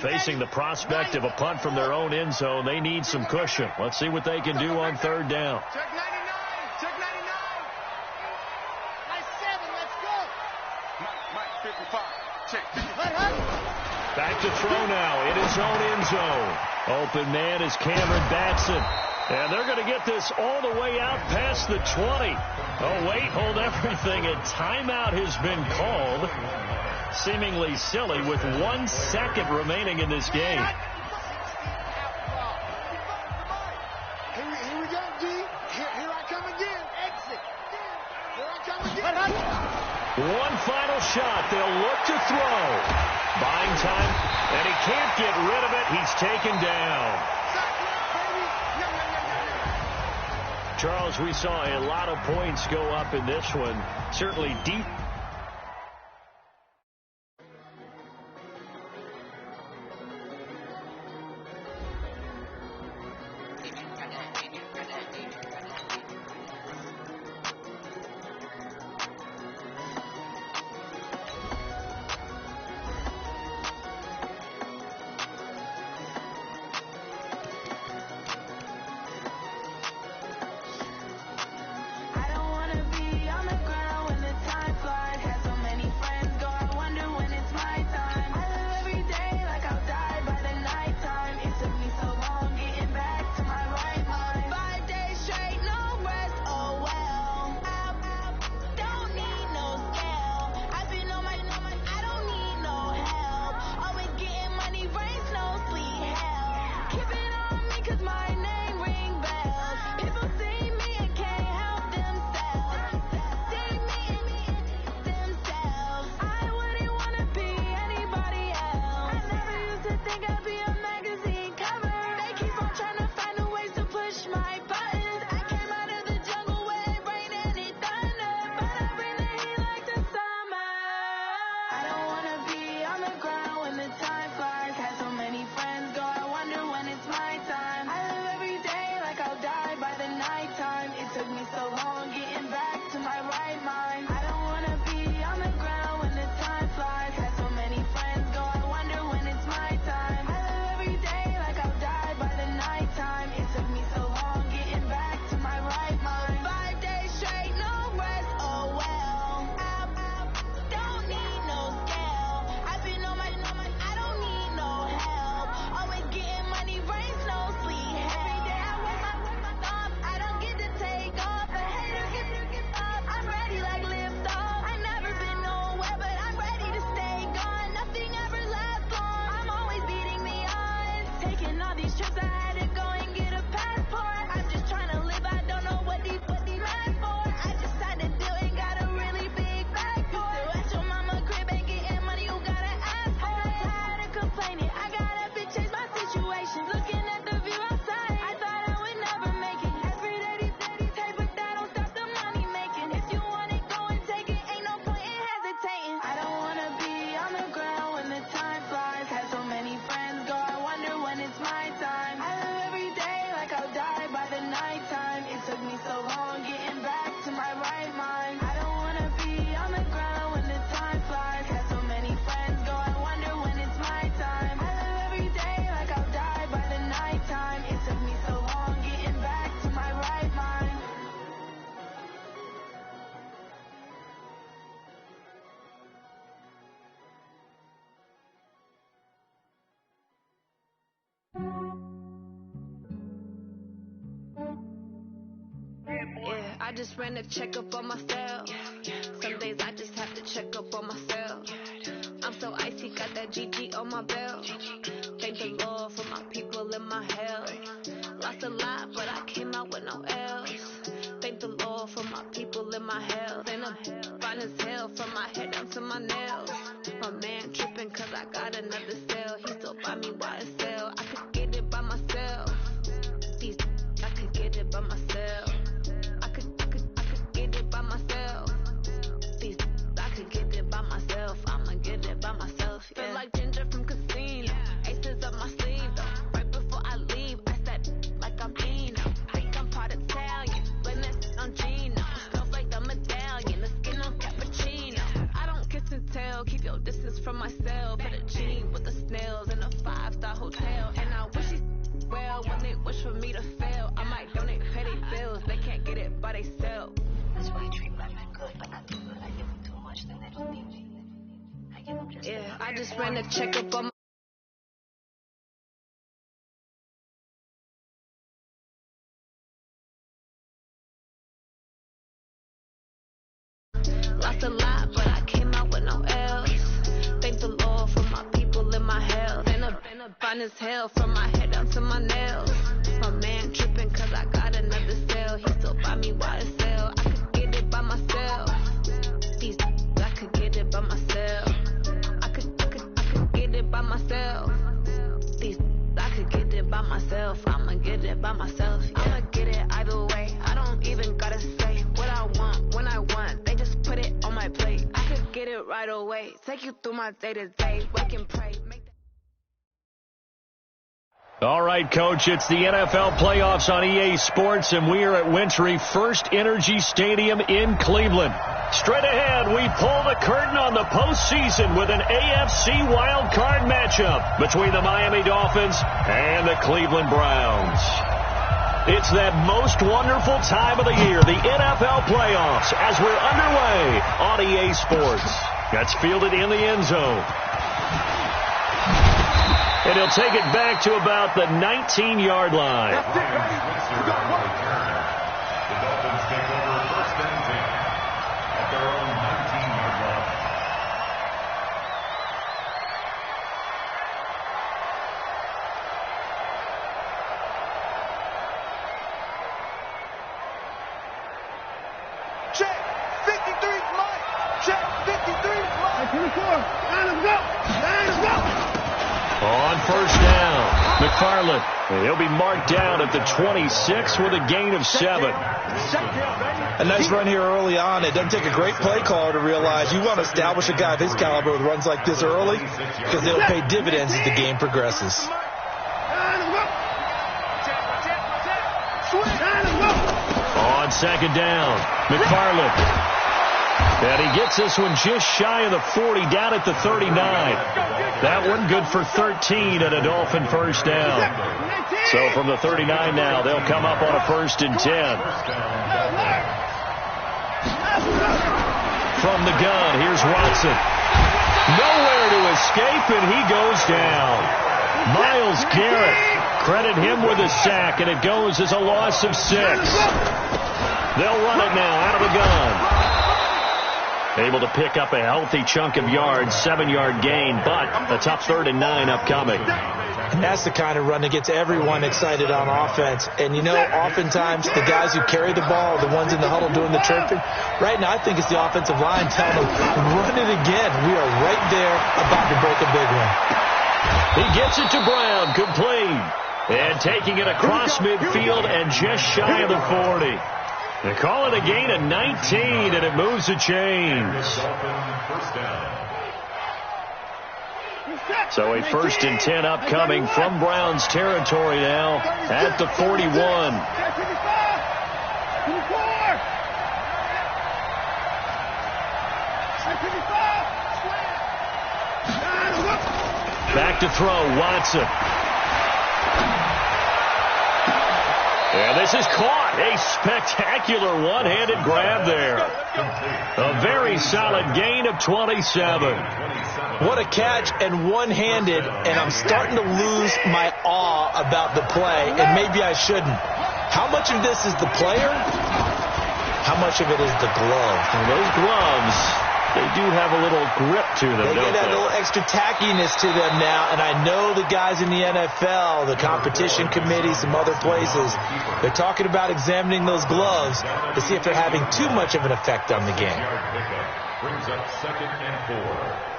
Facing the prospect of a punt from their own end zone, they need some cushion. Let's see what they can do on 3rd down. Check 99. Check 99. Nice 7. Let's go. Mike 55. Check. Back to throw now in his own end zone. Open man is Cameron Batson. And they're going to get this all the way out past the 20. Oh, wait, hold everything. A timeout has been called. Seemingly silly with 1 second remaining in this game. Here we go, D. Here I come again. Exit. Here I come again. One final shot. They'll look to throw. Buying time, and he can't get rid of it. He's taken down. Charles, we saw a lot of points go up in this one. Certainly deep. these trips I had to go and get a passport. I'm just trying to live, I don't know what these mad for. I just signed a deal and got a really big bag for it. Still at your mama crib and getting money, you gotta ask for it. Tired of complaining, I gotta change my situation. Looking at the view outside, I thought I would never make it. Every day these take, but that don't stop the money making. If you want it, go and take it, ain't no point in hesitating. I don't wanna be on the ground when the time flies. Had so many friends go, I wonder when it's my time. I live every day like I'll die by the nighttime. It took me so long getting back to my right mind. I don't wanna be on the ground when the time flies. Had so many friends go, I wonder when it's my time. I live every day like I'll die by the nighttime. It took me so long getting back to my right mind. Yeah, I just ran a checkup on myself. Some days I just have to check up on myself. I'm so icy, got that GG on my belt. Thank the Lord for my people in my hell. Lost a lot, but I came out with no L's. Thank the Lord for my people in my hell. And I'm fine as hell from my head down to my nails. My man tripping cause I got another cell. He still buy me YSL. I could get it by myself. These I could get it by myself. I could get it by myself. These I could get it by myself. I'ma get it by myself. Yeah. Feel like Ginger from Casino. Aces up my sleeve though. Right before I leave, I said like I'm Eno. Think I'm part Italian. Blend that on Gino. Smells like the medallion. The skin on cappuccino. I don't kiss and tell. Keep your distance from myself. Put a G with the snails in a 5-star hotel. And I wish he well when they wish for me to fail. I might donate petty bills. They can't get it by themselves. That's why I treat women good, but not too good. I give them too much, then they don't need me. I give them just yeah, I just ran a checkup on my lost a lot, but I came out with no L's. Thank the Lord for my people in my hell. Been a fine as hell from my head down to my nails. My man tripping cause I got another cell. He still buy me YSL. I could get it by myself. These I could get it by myself. I could get it by myself. These I could get it by myself. I'ma get it by myself. Yeah. I'ma get it either way. I don't even gotta say what I want when I want. They just put it on my plate. I could get it right away. Take you through my day to day. Work and pray. All right, Coach, it's the NFL playoffs on EA Sports, and we are at Wintry First Energy Stadium in Cleveland. Straight ahead, we pull the curtain on the postseason with an AFC wild card matchup between the Miami Dolphins and the Cleveland Browns. It's that most wonderful time of the year, the NFL playoffs, as we're underway on EA Sports. That's fielded in the end zone. And he'll take it back to about the 19-yard line. The Dolphins take over first and 10 at their own 19-yard line. Check. 53, Mike. Check. 53, Mike. 24. Let's go. Let's go. On first down, McFarland. He'll be marked down at the 26 with a gain of 7. A nice run here early on. It doesn't take a great play caller to realize you want to establish a guy of his caliber with runs like this early because they'll pay dividends as the game progresses. On second down, McFarland. And he gets this one just shy of the 40, down at the 39. That one good for 13 and a Dolphin first down. So from the 39 now, they'll come up on a 1st and 10. From the gun, here's Watson. Nowhere to escape, and he goes down. Myles Garrett, credit him with a sack, and it goes as a loss of 6. They'll run it now out of the gun. Able to pick up a healthy chunk of yards, 7-yard gain, but a tough 3rd and 9 upcoming. And that's the kind of run that gets everyone excited on offense. And, you know, oftentimes the guys who carry the ball are the ones in the huddle doing the chirping. Right now, I think it's the offensive line telling them, run it again. We are right there about to break a big one. He gets it to Brown, complete. And taking it across midfield and just shy of the 40. They call it a gain of 19, and it moves the chains. So a 1st and 10 upcoming from Browns territory now at the 41. Back to throw, Watson. And this is caught. A spectacular one-handed grab there. A very solid gain of 27. What a catch, and one-handed, and I'm starting to lose my awe about the play, and maybe I shouldn't. How much of this is the player? How much of it is the glove? And those gloves, they do have a little grip to them, They don't get that they? little extra tackiness to them now, and I know the guys in the NFL, the competition committee, some other places, they're talking about examining those gloves to see if they're having too much of an effect on the game. Brings up 2nd and 4.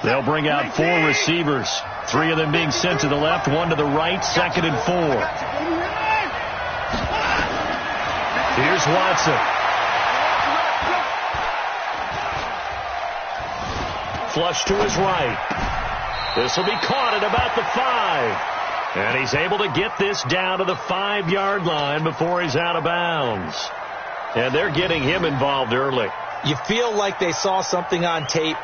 They'll bring out 4 receivers. 3 of them being sent to the left, 1 to the right, 2nd and 4. Here's Watson. Flush to his right. This will be caught at about the 5. And he's able to get this down to the 5-yard line before he's out of bounds. And they're getting him involved early. You feel like they saw something on tape,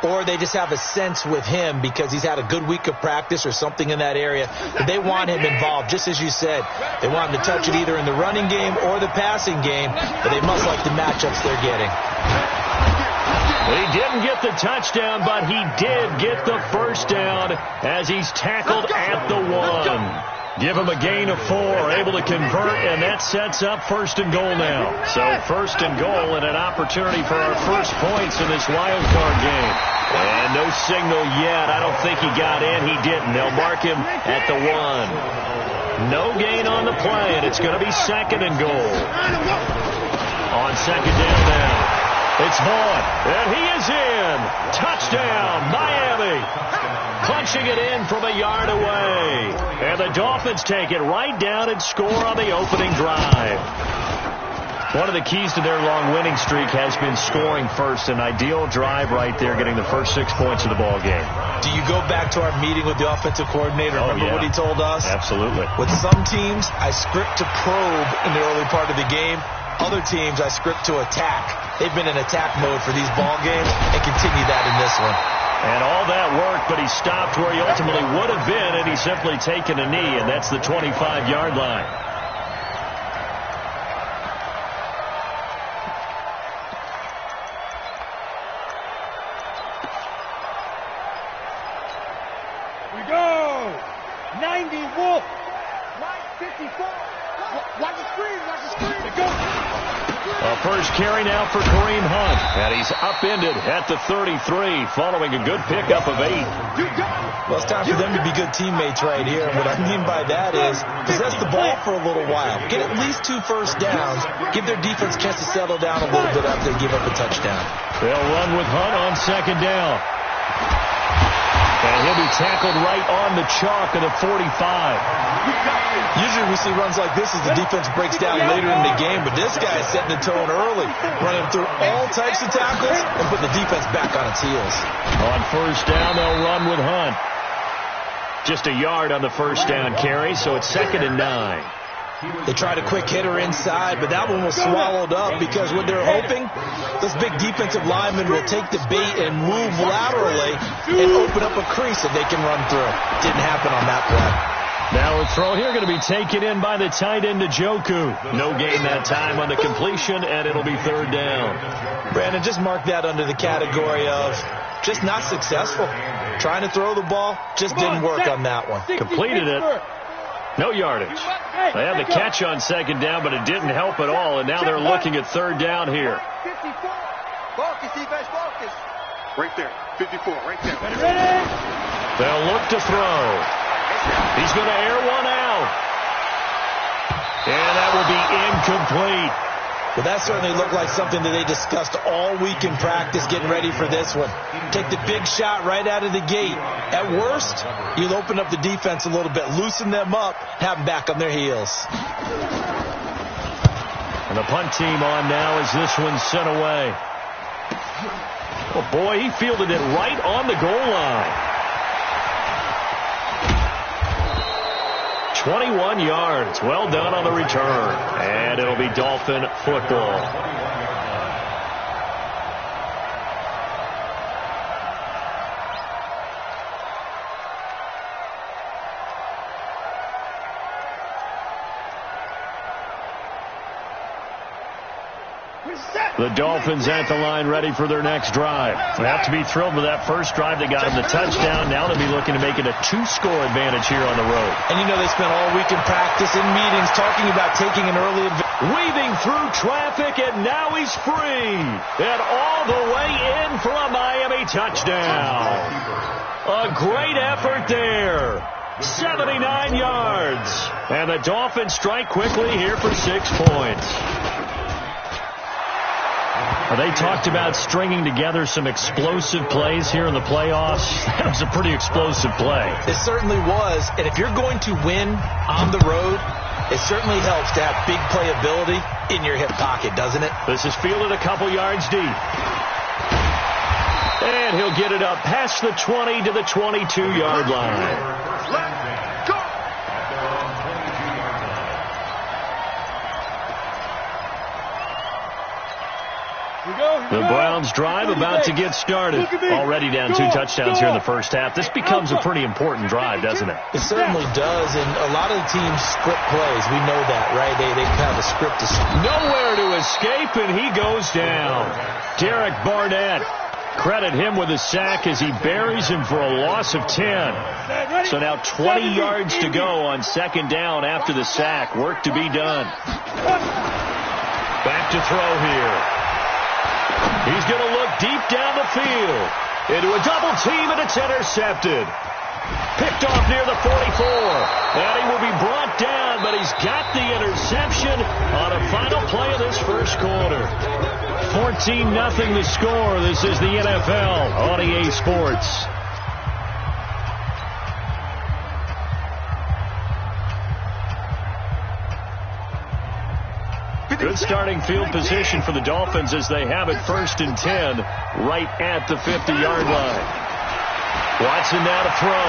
or they just have a sense with him because he's had a good week of practice or something in that area. But they want him involved, just as you said. They want him to touch it either in the running game or the passing game, but they must like the matchups they're getting. He didn't get the touchdown, but he did get the first down as he's tackled at the 1. Give him a gain of 4, able to convert, and that sets up 1st and goal now. So 1st and goal and an opportunity for our first points in this wild card game. And no signal yet. I don't think he got in. He didn't. They'll mark him at the 1. No gain on the play, and it's going to be 2nd and goal. On 2nd down now. It's Vaughn, and he is in. Touchdown, Miami. Punching it in from a yard away. And the Dolphins take it right down and score on the opening drive. One of the keys to their long winning streak has been scoring first. An ideal drive right there, getting the first 6 points of the ball game. Do you go back to our meeting with the offensive coordinator? Remember what he told us? Absolutely. With some teams, I script to probe in the early part of the game. Other teams, I script to attack. They've been in attack mode for these ball games and continue that in this one. And all that worked, but he stopped where he ultimately would have been, and he's simply taken a knee, and that's the 25-yard line. We go! 90 Wolf! 54! Watch the screen! Watch the screen! Go! A first carry now for Kareem Hunt. And he's upended at the 33 following a good pickup of 8. Well, it's time for them to be good teammates right here. And what I mean by that is possess the ball for a little while. Get at least 2 first downs. Give their defense a chance to settle down a little bit after they give up a touchdown. They'll run with Hunt on 2nd down. And he'll be tackled right on the chalk of the 45. Usually we see runs like this as the defense breaks down later in the game, but this guy is setting the tone early, running through all types of tackles and putting the defense back on its heels. On 1st down, they'll run with Hunt. Just a yard on the 1st down carry, so it's 2nd and 9. They tried a quick hitter inside, but that one was swallowed up because what they're hoping, those big defensive linemen will take the bait and move laterally and open up a crease that they can run through. Didn't happen on that play. Now a throw here going to be taken in by the tight end, Njoku. No gain that time on the completion, and it'll be 3rd down. Brandon, just mark that under the category of just not successful. Trying to throw the ball, just didn't work on that one. Completed it. No yardage. They had the catch on second down, but it didn't help at all, and now they're looking at third down here. Focus, defense, focus. Right there, 54, right there. They'll look to throw. He's going to air one out. And that will be incomplete. Well, that certainly looked like something that they discussed all week in practice getting ready for this one. Take the big shot right out of the gate. At worst, you'll open up the defense a little bit, loosen them up, have them back on their heels. And the punt team on now as this one's sent away. Oh, boy, he fielded it right on the goal line. 21 yards. Well done on the return. And it'll be Dolphin football. The Dolphins at the line ready for their next drive. They have to be thrilled with that first drive. They got them the touchdown. Now they'll be looking to make it a 2-score advantage here on the road. And you know they spent all week in practice and meetings talking about taking an early advantage. Weaving through traffic, and now he's free. And all the way in for a Miami touchdown. A great effort there. 79 yards. And the Dolphins strike quickly here for 6 points. They talked about stringing together some explosive plays here in the playoffs. That was a pretty explosive play. It certainly was. And if you're going to win on the road, it certainly helps to have big playability in your hip pocket, doesn't it? This is fielded a couple yards deep. And he'll get it up past the 20 to the 22-yard line. The Browns drive about to get started. Already down 2 touchdowns here in the first half. This becomes a pretty important drive, doesn't it? It certainly does, and a lot of the teams script plays. We know that, right? They have a script to nowhere to escape, and he goes down. Derek Barnett. Credit him with a sack as he buries him for a loss of 10. So now 20 yards to go on second down after the sack. Work to be done. Back to throw here. He's going to look deep down the field. Into a double team, and it's intercepted. Picked off near the 44. And he will be brought down, but he's got the interception on a final play of this first quarter. 14-0 the score. This is the NFL on EA Sports. Good starting field position for the Dolphins as they have it 1st and 10 right at the 50-yard line. Watson now to throw.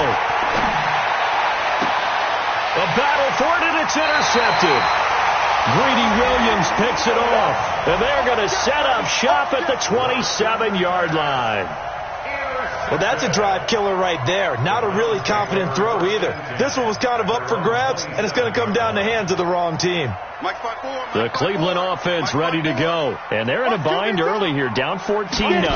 A battle for it, and it's intercepted. Greedy Williams picks it off, and they're going to set up shop at the 27-yard line. Well, that's a drive killer right there. Not a really confident throw either. This one was kind of up for grabs, and it's going to come down the hands of the wrong team. The Cleveland offense ready to go. And they're in a bind early here, down 14-0.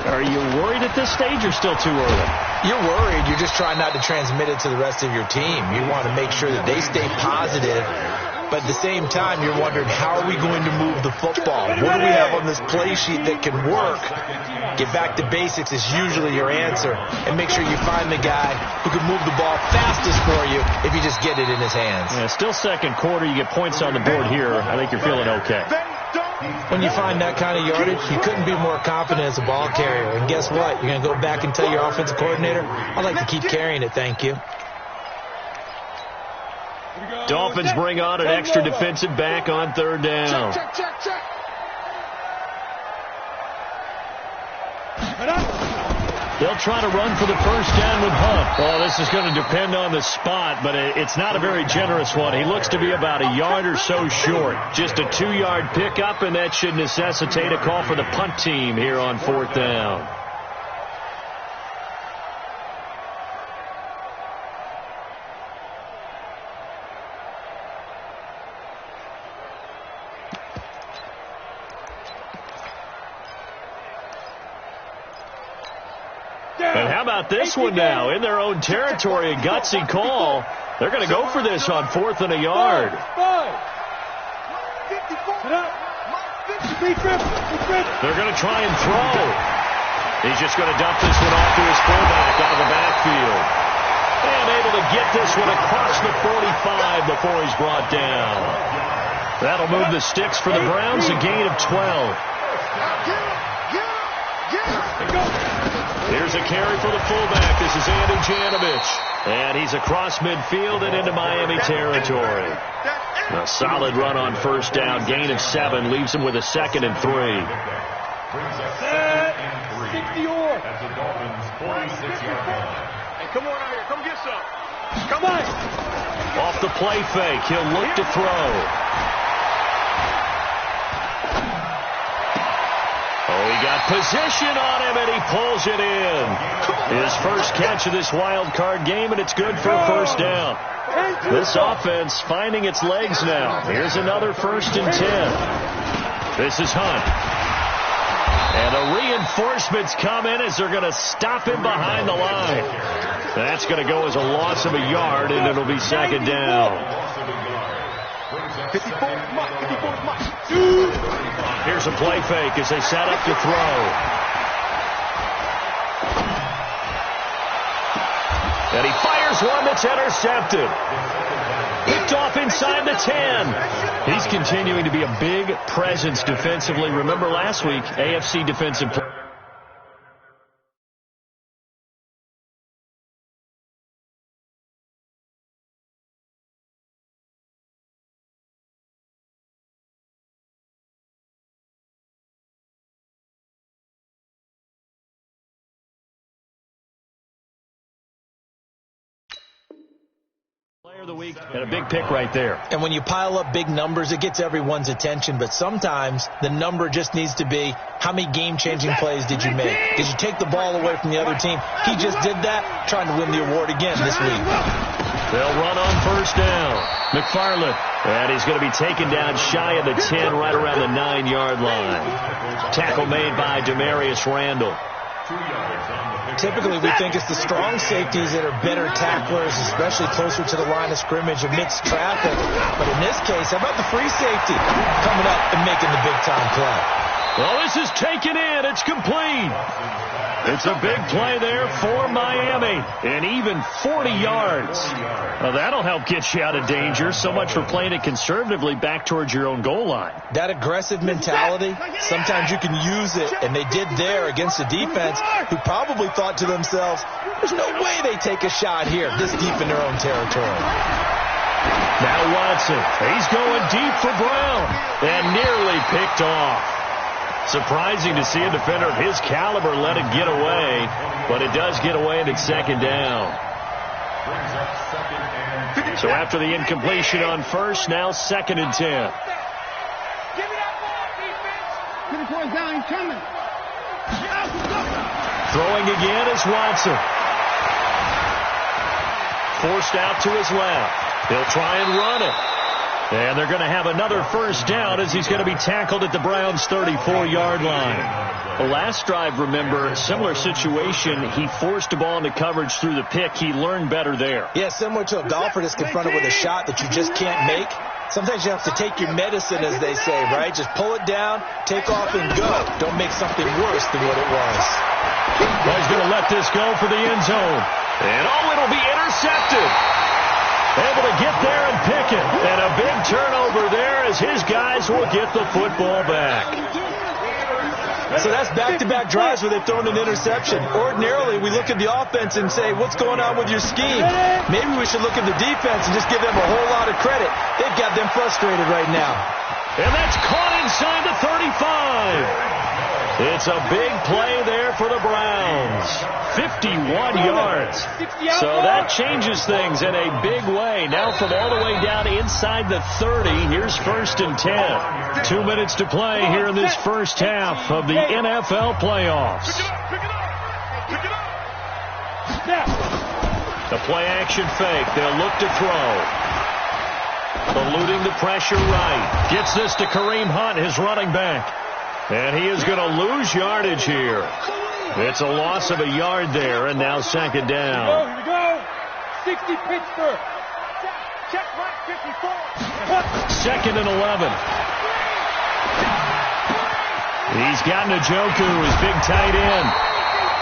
Are you worried at this stage or still too early? You're worried. You're just trying not to transmit it to the rest of your team. You want to make sure that they stay positive. But at the same time, you're wondering, how are we going to move the football? What do we have on this play sheet that can work? Get back to basics is usually your answer. And make sure you find the guy who can move the ball fastest for you if you just get it in his hands. Yeah, still second quarter. You get points on the board here. I think you're feeling okay. When you find that kind of yardage, you couldn't be more confident as a ball carrier. And guess what? You're going to go back and tell your offensive coordinator, I'd like to keep carrying it, thank you. Dolphins bring on an extra defensive back on third down. They'll try to run for the first down with Hunt. Well, this is going to depend on the spot, but it's not a very generous one. He looks to be about a yard or so short. Just a 2-yard pickup, and that should necessitate a call for the punt team here on 4th down. And how about this one now? In their own territory, a gutsy call. They're going to go for this on 4th and a yard. 54. They're going to try and throw. He's just going to dump this one off to his fullback out of the backfield. And able to get this one across the 45 before he's brought down. That'll move the sticks for the Browns, a gain of 12. Here's a carry for the fullback. This is Andy Janovich. And he's across midfield and into Miami territory. A solid run on 1st down. Gain of 7 leaves him with a 2nd and 3. 60-yard. That's the Dolphins' 46-yard line. Hey, come on out here. Come get some. Come on. Off the play fake. He'll look to throw. Oh, he got position on him, and he pulls it in. His first catch of this wild card game, and it's good for a 1st down. This offense finding its legs now. Here's another 1st and 10. This is Hunt. And the reinforcements come in as they're going to stop him behind the line. That's going to go as a loss of a yard, and it'll be 2nd down. 54. Here's a play fake as they set up to throw. And he fires one that's intercepted. Picked off inside the 10. He's continuing to be a big presence defensively. Remember last week, AFC defensive play. Of the week and a big pick right there. And when you pile up big numbers, it gets everyone's attention, but sometimes the number just needs to be how many game-changing plays did you make? Did you take the ball away from the other team? He just did that, trying to win the award again this week. They'll run on 1st down. McFarland, and he's going to be taken down shy of the 10, right around the 9-yard line. Tackle made by Demarius Randall. Typically, we think it's the strong safeties that are better tacklers, especially closer to the line of scrimmage amidst traffic. But in this case, how about the free safety coming up and making the big-time play? Well, this is taken in. It's complete. It's a big play there for Miami. And even 40 yards. Well, that'll help get you out of danger. So much for playing it conservatively back towards your own goal line. That aggressive mentality, sometimes you can use it. And they did there against a defense who probably thought to themselves, there's no way they take a shot here this deep in their own territory. Now Watson. He's going deep for Brown. And nearly picked off. Surprising to see a defender of his caliber let it get away, but it does get away and it's 2nd down. So after the incompletion on 1st, now 2nd and 10. Give me that ball, defense. 24 down, he's coming. Throwing again is Watson. Forced out to his left. He'll try and run it. And they're going to have another 1st down as he's going to be tackled at the Browns' 34-yard line. The last drive, remember, similar situation. He forced the ball into coverage through the pick. He learned better there. Yeah, similar to a golfer that's confronted with a shot that you just can't make. Sometimes you have to take your medicine, as they say, right? Just pull it down, take off, and go. Don't make something worse than what it was. Well, he's going to let this go for the end zone. And, it'll be intercepted. Able to get there and pick it. And a big turnover there as his guys will get the football back. So that's back-to-back drives where they've thrown an interception. Ordinarily, we look at the offense and say, what's going on with your scheme? Maybe we should look at the defense and just give them a whole lot of credit. They've got them frustrated right now. And that's caught inside the 35. It's a big play there for the Browns. 51 yards. So that changes things in a big way. Now from all the way down inside the 30, here's 1st and 10. 2 minutes to play here in this first half of the NFL playoffs. The play action fake. They'll look to throw. Eluding the pressure right. Gets this to Kareem Hunt, his running back. And he is going to lose yardage here. It's a loss of a yard there, and now 2nd down. Here we go. 60 Pittsburgh. Check Mike 54. 2nd and 11. He's got Njoku, his big tight end.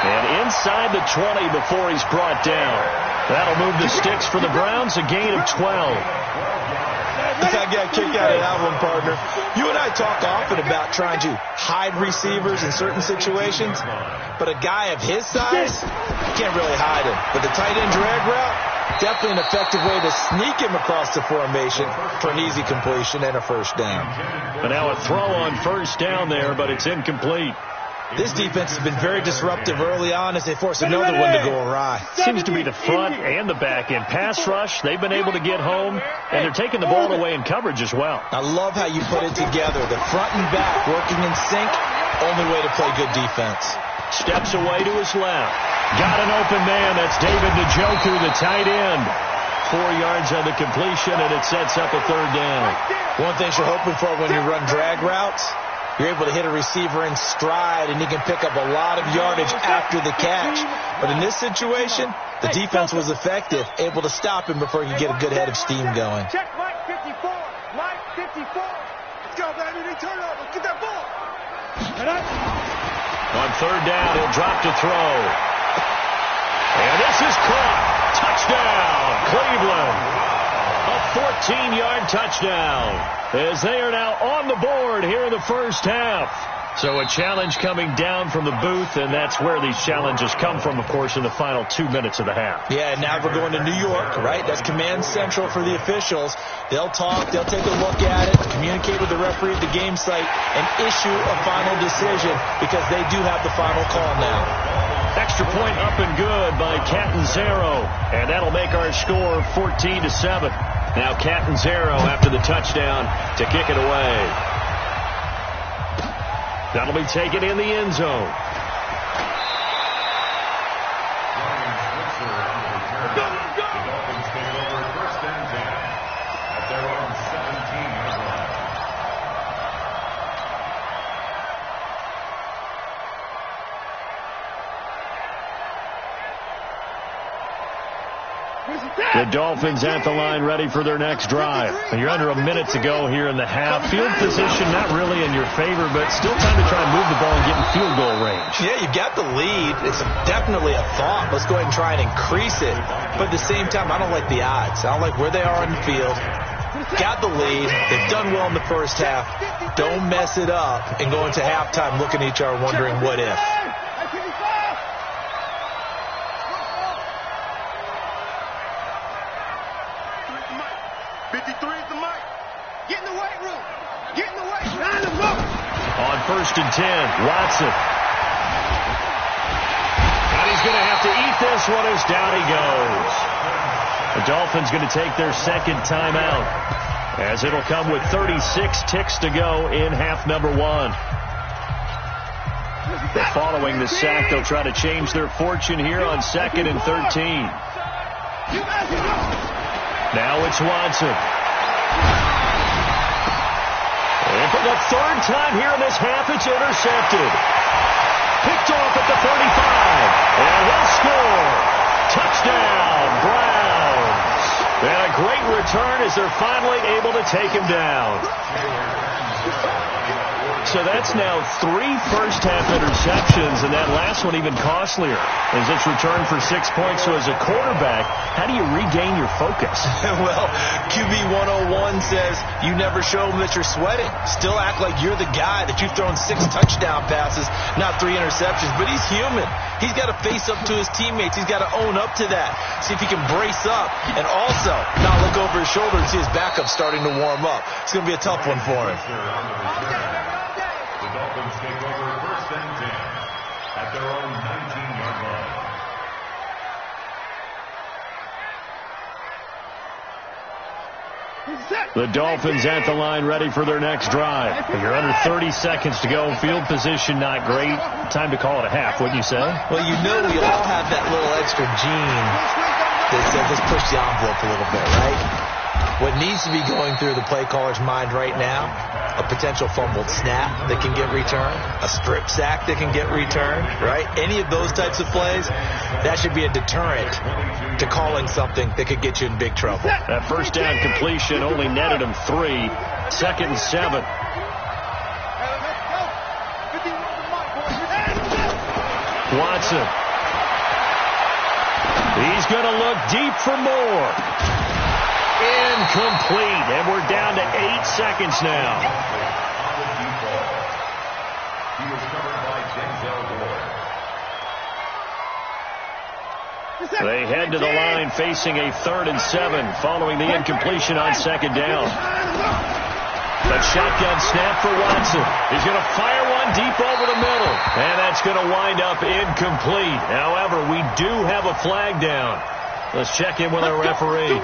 And inside the 20 before he's brought down. That'll move the sticks for the Browns, a gain of 12. I got a kick out of that one, partner. You and I talk often about trying to hide receivers in certain situations, but a guy of his size, you can't really hide him. But the tight end drag route, definitely an effective way to sneak him across the formation for an easy completion and a first down. But now a throw on first down there, but it's incomplete. This defense has been very disruptive early on as they force another one to go awry. Seems to be the front and the back end. Pass rush, they've been able to get home, and they're taking the ball away in coverage as well. I love how you put it together. The front and back working in sync, only way to play good defense. Steps away to his left. Got an open man. That's David Njoku, the tight end. 4 yards on the completion, and it sets up a third down. One thing you're hoping for when you run drag routes, you're able to hit a receiver in stride, and he can pick up a lot of yardage after the catch. But in this situation, the defense was effective, able to stop him before he could get a good head of steam going. Check Mike 54. Mike 54. Let's go, baby. They turn over. Get that ball. On third down, he'll drop to throw. And this is caught. Touchdown, Cleveland. A 14-yard touchdown as they are now on the board here in the first half. So a challenge coming down from the booth, and that's where these challenges come from, of course, in the final 2 minutes of the half. Yeah, now we're going to New York, right? That's command central for the officials. They'll talk, they'll take a look at it, communicate with the referee at the game site, and issue a final decision because they do have the final call now. Extra point up and good by Catanzaro, and that'll make our score 14-7. Now Catanzaro after the touchdown to kick it away. That'll be taken in the end zone. The Dolphins at the line ready for their next drive. And you're under a minute to go here in the half. Field position not really in your favor, but still time to try and move the ball and get in field goal range. Yeah, you've got the lead. It's definitely a thought. Let's go ahead and try and increase it. But at the same time, I don't like the odds. I don't like where they are on the field. Got the lead. They've done well in the first half. Don't mess it up and go into halftime looking at each other wondering what if. 53 is the mic. Get in the weight room. Get in the weight room. On 1st and 10, Watson. And he's going to have to eat this one as down he goes. The Dolphins going to take their second timeout as it'll come with 36 ticks to go in half number 1. Following the sack, they'll try to change their fortune here on 2nd and 13. Now it's Watson. And for the third time here in this half, it's intercepted. Picked off at the 35. And they'll score. Touchdown, Browns. And a great return as they're finally able to take him down. So that's now 3 first-half interceptions, and that last one even costlier as it's returned for 6 points. So as a quarterback, how do you regain your focus? Well, QB 101 says you never show them that you're sweating. Still act like you're the guy, that you've thrown 6 touchdown passes, not 3 interceptions. But he's human. He's got to face up to his teammates. He's got to own up to that. See if he can brace up and also not look over his shoulder and see his backup starting to warm up. It's going to be a tough one for him. The Dolphins take over 1st and 10 at their own 19-yard line. The Dolphins at the line ready for their next drive. You're under 30 seconds to go. Field position not great. Time to call it a half, wouldn't you say? Well, you know we all have that little extra gene that says let's push the envelope a little bit, right? What needs to be going through the play caller's mind right now, a potential fumbled snap that can get returned, a strip sack that can get returned, right? Any of those types of plays, that should be a deterrent to calling something that could get you in big trouble. That first down completion only netted him 3. 2nd and 7. Watson. He's going to look deep for more. Incomplete. And we're down to 8 seconds now. He was covered by Denzel Ward. They head to the line facing a 3rd and 7 following the incompletion on 2nd down. A shotgun snap for Watson. He's going to fire one deep over the middle. And that's going to wind up incomplete. However, we do have a flag down. Let's check in with our referee.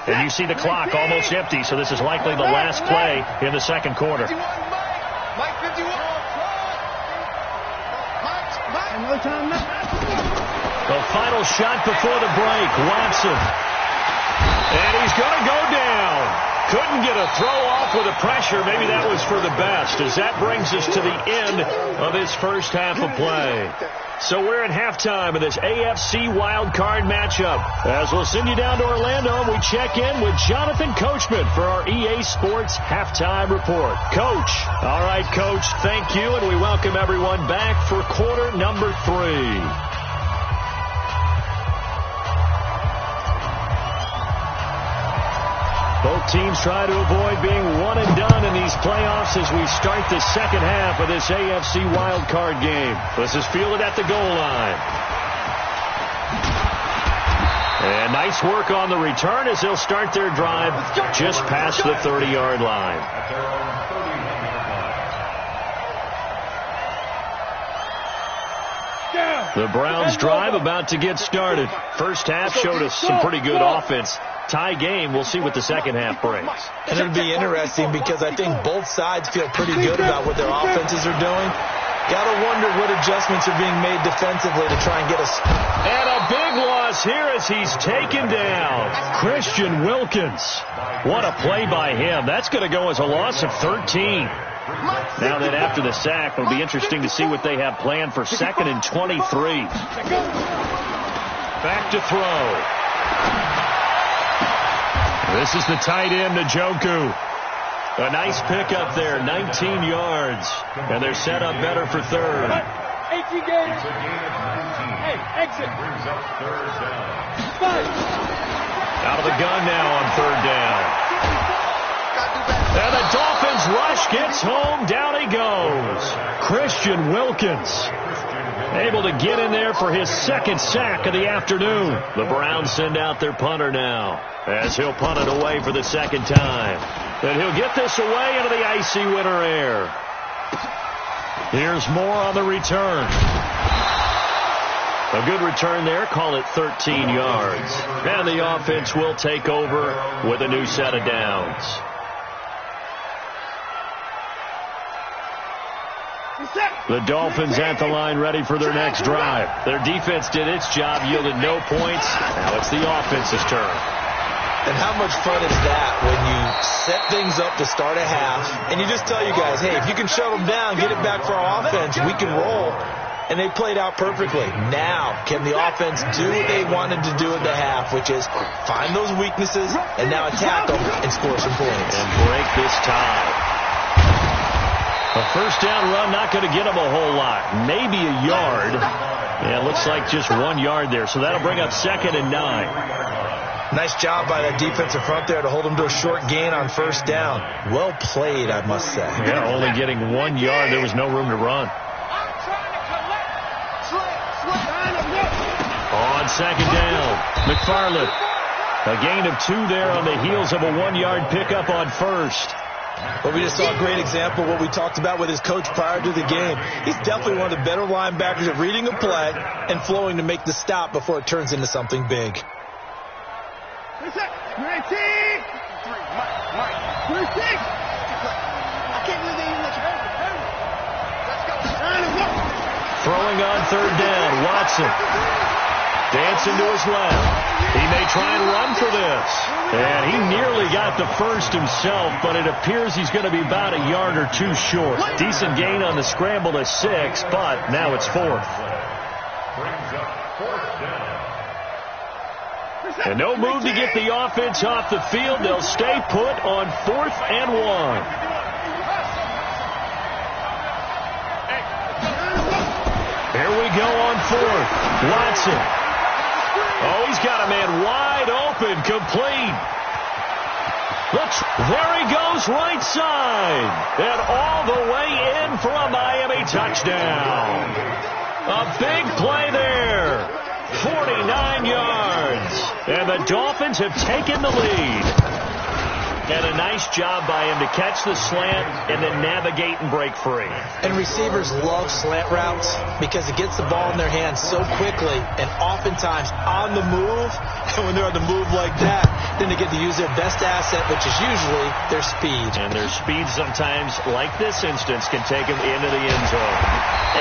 And you see the clock almost empty, so this is likely the last play in the 2nd quarter. The final shot before the break, Watson. And he's going to go down. Couldn't get a throw off with the pressure. Maybe that was for the best, as that brings us to the end of this first half of play. So we're at halftime of this AFC wildcard matchup. As we'll send you down to Orlando, we check in with Jonathan Coachman for our EA Sports Halftime Report. Coach. All right, Coach, thank you, and we welcome everyone back for quarter number 3. Both teams try to avoid being one and done in these playoffs as we start the second half of this AFC wildcard game. This is fielded at the goal line. And nice work on the return as they'll start their drive just past the 30-yard line. The Browns drive about to get started. First half showed us some pretty good offense. Tie game. We'll see what the second half brings. And it'll be interesting because I think both sides feel pretty good about what their offenses are doing. Got to wonder what adjustments are being made defensively to try and get us. And a big loss here as he's taken down. Christian Wilkins. What a play by him. That's going to go as a loss of 13. Now that after the sack, it'll be interesting to see what they have planned for 2nd and 23. Back to throw. This is the tight end, Njoku. A nice pickup there, 19 yards. And they're set up better for 3rd. 18 games. Hey, exit. Out of the gun now on 3rd down. And the Dolphins rush gets home. Down he goes. Christian Wilkins. Able to get in there for his 2nd sack of the afternoon. The Browns send out their punter now as he'll punt it away for the 2nd time. And he'll get this away into the icy winter air. Here's more on the return. A good return there. Call it 13 yards. And the offense will take over with a new set of downs. The Dolphins at the line ready for their next drive. Their defense did its job, yielded no points. Now it's the offense's turn. And how much fun is that when you set things up to start a half and you just tell you guys, hey, if you can shut them down, get it back for our offense, we can roll. And they played out perfectly. Now, can the offense do what they wanted to do at the half, which is find those weaknesses and now attack them and score some points. And break this tie. A first down run, not going to get them a whole lot. Maybe a yard. Yeah, it looks like just 1 yard there. So that'll bring up 2nd and 9. Nice job by that defensive front there to hold them to a short gain on first down. Well played, I must say. Yeah, only getting 1 yard. There was no room to run. On 2nd down, McFarland. A gain of 2 there on the heels of a 1-yard pickup on first. Well, we just saw a great example of what we talked about with his coach prior to the game. He's definitely one of the better linebackers at reading a play and flowing to make the stop before it turns into something big. Throwing on 3rd down, Watson. Dancing to his left. He may try and run for this. And he nearly got the first himself, but it appears he's going to be about a yard or two short. Decent gain on the scramble to 6, but now it's 4th. And no move to get the offense off the field. They'll stay put on 4th and 1. Here we go on 4th. Watson. Oh, he's got a man wide open, complete. Looks, there he goes, right side. And all the way in for a Miami touchdown. A big play there. 49 yards. And the Dolphins have taken the lead. And a nice job by him to catch the slant and then navigate and break free. And receivers love slant routes because it gets the ball in their hands so quickly and oftentimes on the move. And when they're on the move like that, then they get to use their best asset, which is usually their speed. And their speed sometimes, like this instance, can take them into the end zone.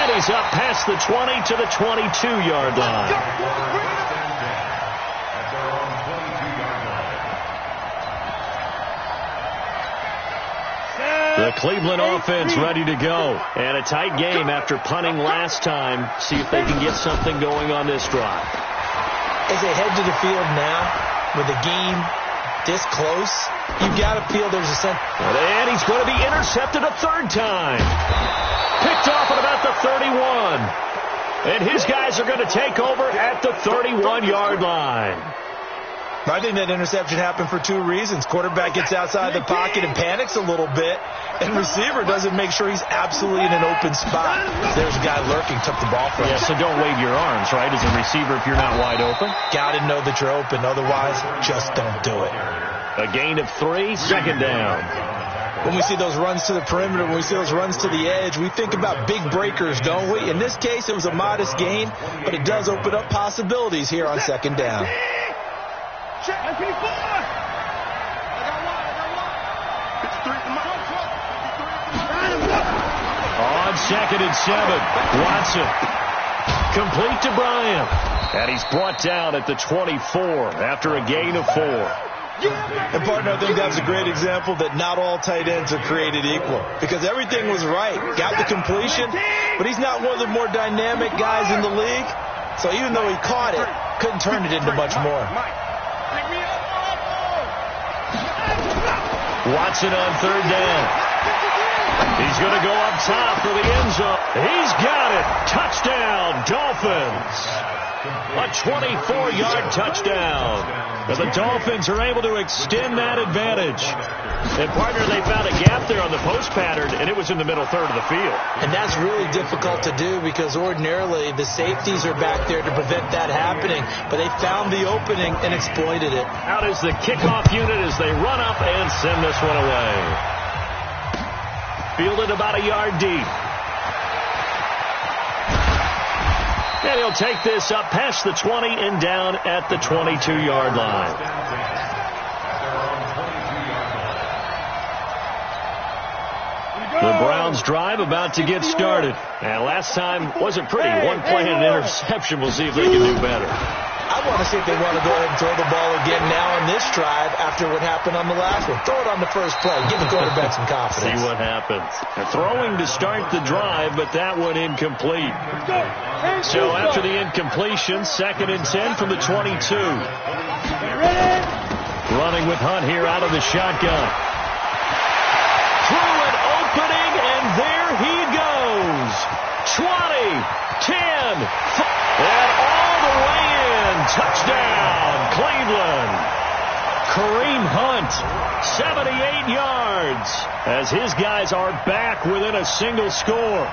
And he's up past the 20 to the 22-yard line. The Cleveland offense ready to go. And a tight game after punting last time. See if they can get something going on this drive. As they head to the field now, with the game this close, you've got to feel there's a sense. And he's going to be intercepted a 3rd time. Picked off at about the 31. And his guys are going to take over at the 31-yard line. I think that interception happened for 2 reasons. Quarterback gets outside the pocket and panics a little bit, and receiver doesn't make sure he's absolutely in an open spot. There's a guy lurking, took the ball from him. Yeah, so don't wave your arms, right, as a receiver if you're not wide open. Got to know that you're open. Otherwise, just don't do it. A gain of 3, 2nd down. When we see those runs to the perimeter, when we see those runs to the edge, we think about big breakers, don't we? In this case, it was a modest gain, but it does open up possibilities here on 2nd down. On 2nd and 7, Watson. Complete to Bryant. And he's brought down at the 24 after a gain of 4. And, partner, I think that's a great example that not all tight ends are created equal. Because everything was right. Got the completion, but he's not one of the more dynamic guys in the league. So even though he caught it, couldn't turn it into much more. Watson on 3rd down. He's going to go up top for the end zone. He's got it. Touchdown, Dolphins. A 24-yard touchdown. But the Dolphins are able to extend that advantage. And, partner, they found a gap there on the post pattern, and it was in the middle 3rd of the field. And that's really difficult to do because ordinarily the safeties are back there to prevent that happening. But they found the opening and exploited it. Out is the kickoff unit as they run up and send this one away. Fielded about a yard deep. And he'll take this up past the 20 and down at the 22-yard line. The Browns drive about to get started. And last time wasn't pretty. One play and an interception. We'll see if they can do better. I want to see if they want to go ahead and throw the ball again now on this drive after what happened on the last one. Throw it on the first play. Give the quarterback some confidence. See what happens. They're throwing to start the drive, but that one incomplete. So after the incompletion, 2nd and 10 from the 22. Running with Hunt here out of the shotgun. Through an opening, and there he goes. 20, 10, and all the way in. Touchdown, Cleveland. Kareem Hunt, 78 yards, as his guys are back within a single score.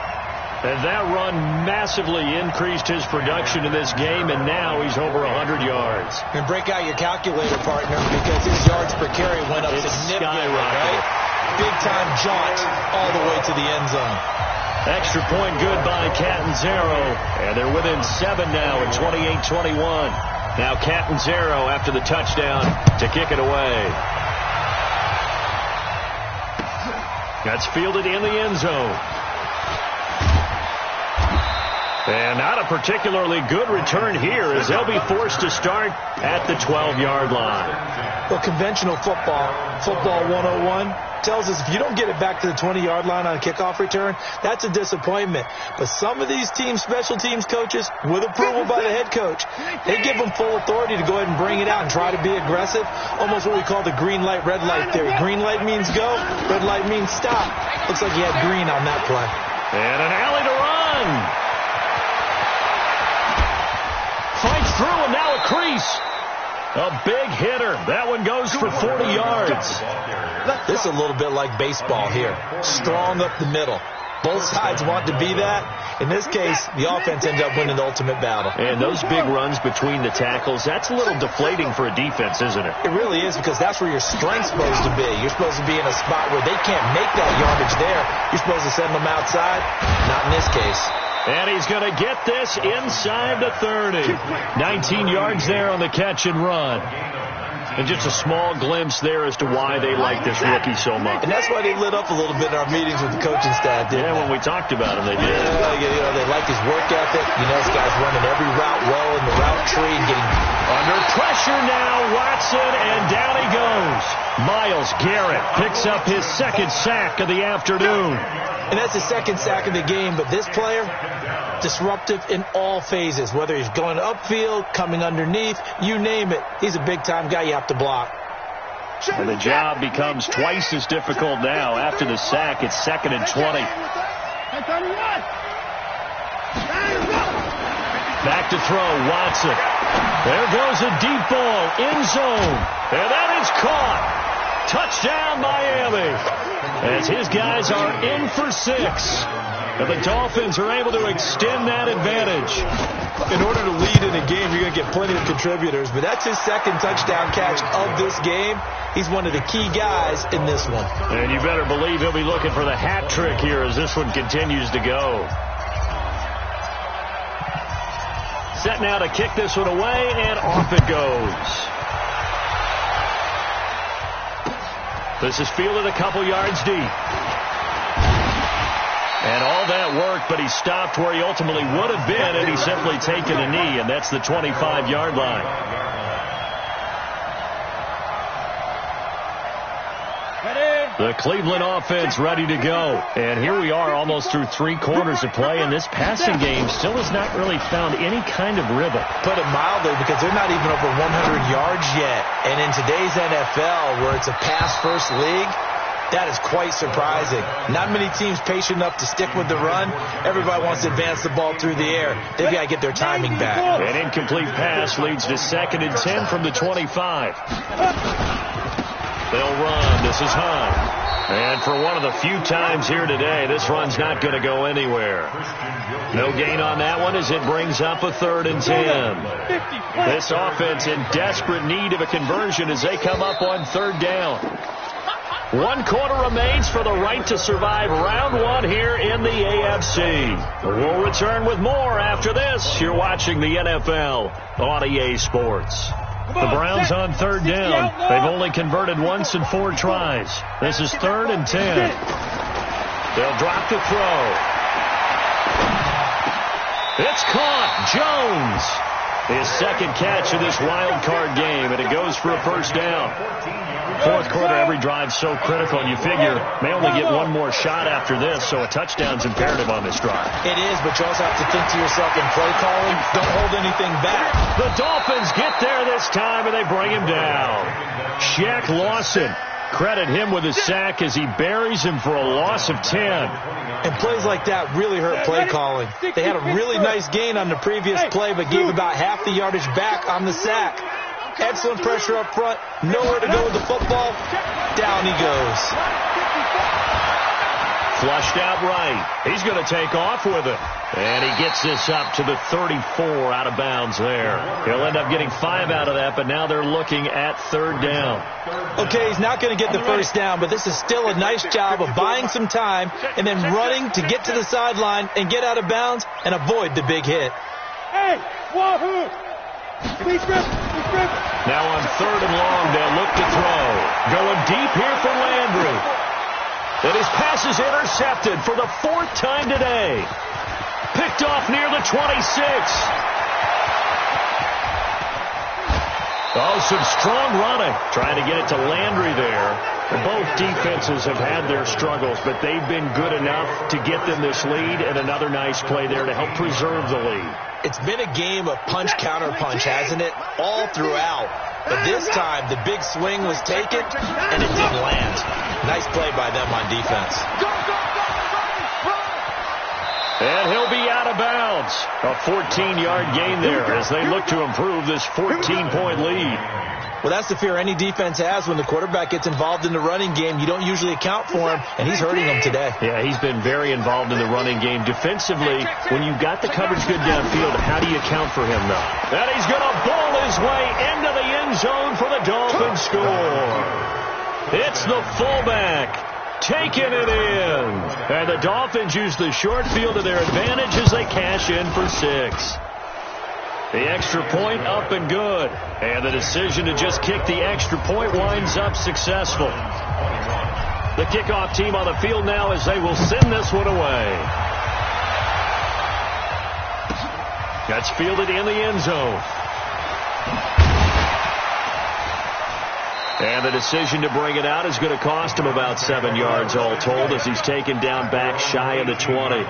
And that run massively increased his production in this game, and now he's over 100 yards. And break out your calculator, partner, because his yards per carry went up significantly, right? Big-time jaunt all the way to the end zone. Extra point good by Catanzaro, and they're within 7 now at 28-21. Now Catanzaro after the touchdown to kick it away. That's fielded in the end zone. And not a particularly good return here as they'll be forced to start at the 12-yard line. Well, conventional football 101, tells us if you don't get it back to the 20-yard line on a kickoff return, that's a disappointment. But some of these teams, special teams coaches, with approval by the head coach, they give them full authority to go ahead and bring it out and try to be aggressive, almost what we call the green light, red light theory. Green light means go, red light means stop. Looks like he had green on that play. And an alley to run. Fights through and now a crease. A big hitter. That one goes for 40 yards. This is a little bit like baseball here. Strong up the middle. Both sides want to be that. In this case, the offense ends up winning the ultimate battle. And those big runs between the tackles, that's a little deflating for a defense, isn't it? It really is, because that's where your strength's supposed to be. You're supposed to be in a spot where they can't make that yardage there. You're supposed to send them outside. Not in this case. And he's going to get this inside the 30. 19 yards there on the catch and run. And just a small glimpse there as to why they like this rookie so much. And that's why they lit up a little bit in our meetings with the coaching staff, didn't they? When we talked about him, they did. They like his work ethic. This guy's running every route well in the route tree and getting under pressure now. Watson, and down he goes. Myles Garrett picks up his second sack of the afternoon. And that's the second sack of the game, but this player, disruptive in all phases, whether he's going upfield, coming underneath, you name it. He's a big-time guy you have to block. And the job becomes twice as difficult now. After the sack, it's 2nd and 20. Back to throw, Watson. There goes a deep ball, end zone. And that is caught. Touchdown, Miami. As his guys are in for 6. And the Dolphins are able to extend that advantage. In order to lead in a game, you're going to get plenty of contributors. But that's his second touchdown catch of this game. He's one of the key guys in this one. And you better believe he'll be looking for the hat trick here as this one continues to go. Set now to kick this one away, and off it goes. This is fielded a couple yards deep. And all that work, but he stopped where he ultimately would have been had he simply taken a knee, and that's the 25-yard line. The Cleveland offense ready to go. And here we are almost through 3 quarters of play, and this passing game still has not really found any kind of rhythm. Put it mildly, because they're not even over 100 yards yet. And in today's NFL, where it's a pass-first league, that is quite surprising. Not many teams patient enough to stick with the run. Everybody wants to advance the ball through the air. They've got to get their timing back. An incomplete pass leads to 2nd and 10 from the 25. They'll run. This is Hunt. And for one of the few times here today, this run's not going to go anywhere. No gain on that one as it brings up a 3rd and 10. This offense in desperate need of a conversion as they come up on 3rd down. 1 quarter remains for the right to survive round 1 here in the AFC. We'll return with more after this. You're watching the NFL on EA Sports. The Browns on 3rd down. They've only converted once in 4 tries. This is 3rd and 10. They'll drop the throw. It's caught. Jones. His second catch of this wild card game, and it goes for a 1st down. 4th quarter, every drive so critical, and you figure may only get 1 more shot after this, so a touchdown's imperative on this drive. It is, but you also have to think to yourself in play calling, don't hold anything back. The Dolphins get there this time, and they bring him down. Shaq Lawson, credit him with a sack as he buries him for a loss of 10. And plays like that really hurt play calling. They had a really nice gain on the previous play, but gave about half the yardage back on the sack. Excellent pressure up front. Nowhere to go with the football. Down he goes. Flushed out right. He's going to take off with it. And he gets this up to the 34 out of bounds there. He'll end up getting 5 out of that, but now they're looking at 3rd down. Okay, he's not going to get the 1st down, but this is still a nice job of buying some time and then running to get to the sideline and get out of bounds and avoid the big hit. Hey, wahoo! Now on 3rd and long, they'll look to throw. Going deep here for Landry. And his pass is intercepted for the 4th time today. Picked off near the 26. Oh, some strong running. Trying to get it to Landry there. Both defenses have had their struggles, but they've been good enough to get them this lead, and another nice play there to help preserve the lead. It's been a game of punch-counter-punch, hasn't it? All throughout. But this time, the big swing was taken, and it didn't land. Nice play by them on defense. And he'll be out of bounds. A 14-yard gain there as they look to improve this 14-point lead. Well, that's the fear any defense has when the quarterback gets involved in the running game. You don't usually account for him, and he's hurting them today. Yeah, he's been very involved in the running game. Defensively, when you've got the coverage good downfield, how do you account for him, though? And he's going to bowl his way into the end zone for the Dolphins score. It's the fullback taking it in. And the Dolphins use the short field to their advantage as they cash in for 6. The extra point up and good. And the decision to just kick the extra point winds up successful. The kickoff team on the field now as they will send this one away. That's fielded in the end zone. And the decision to bring it out is going to cost him about 7 yards all told as he's taken down back shy of the 20.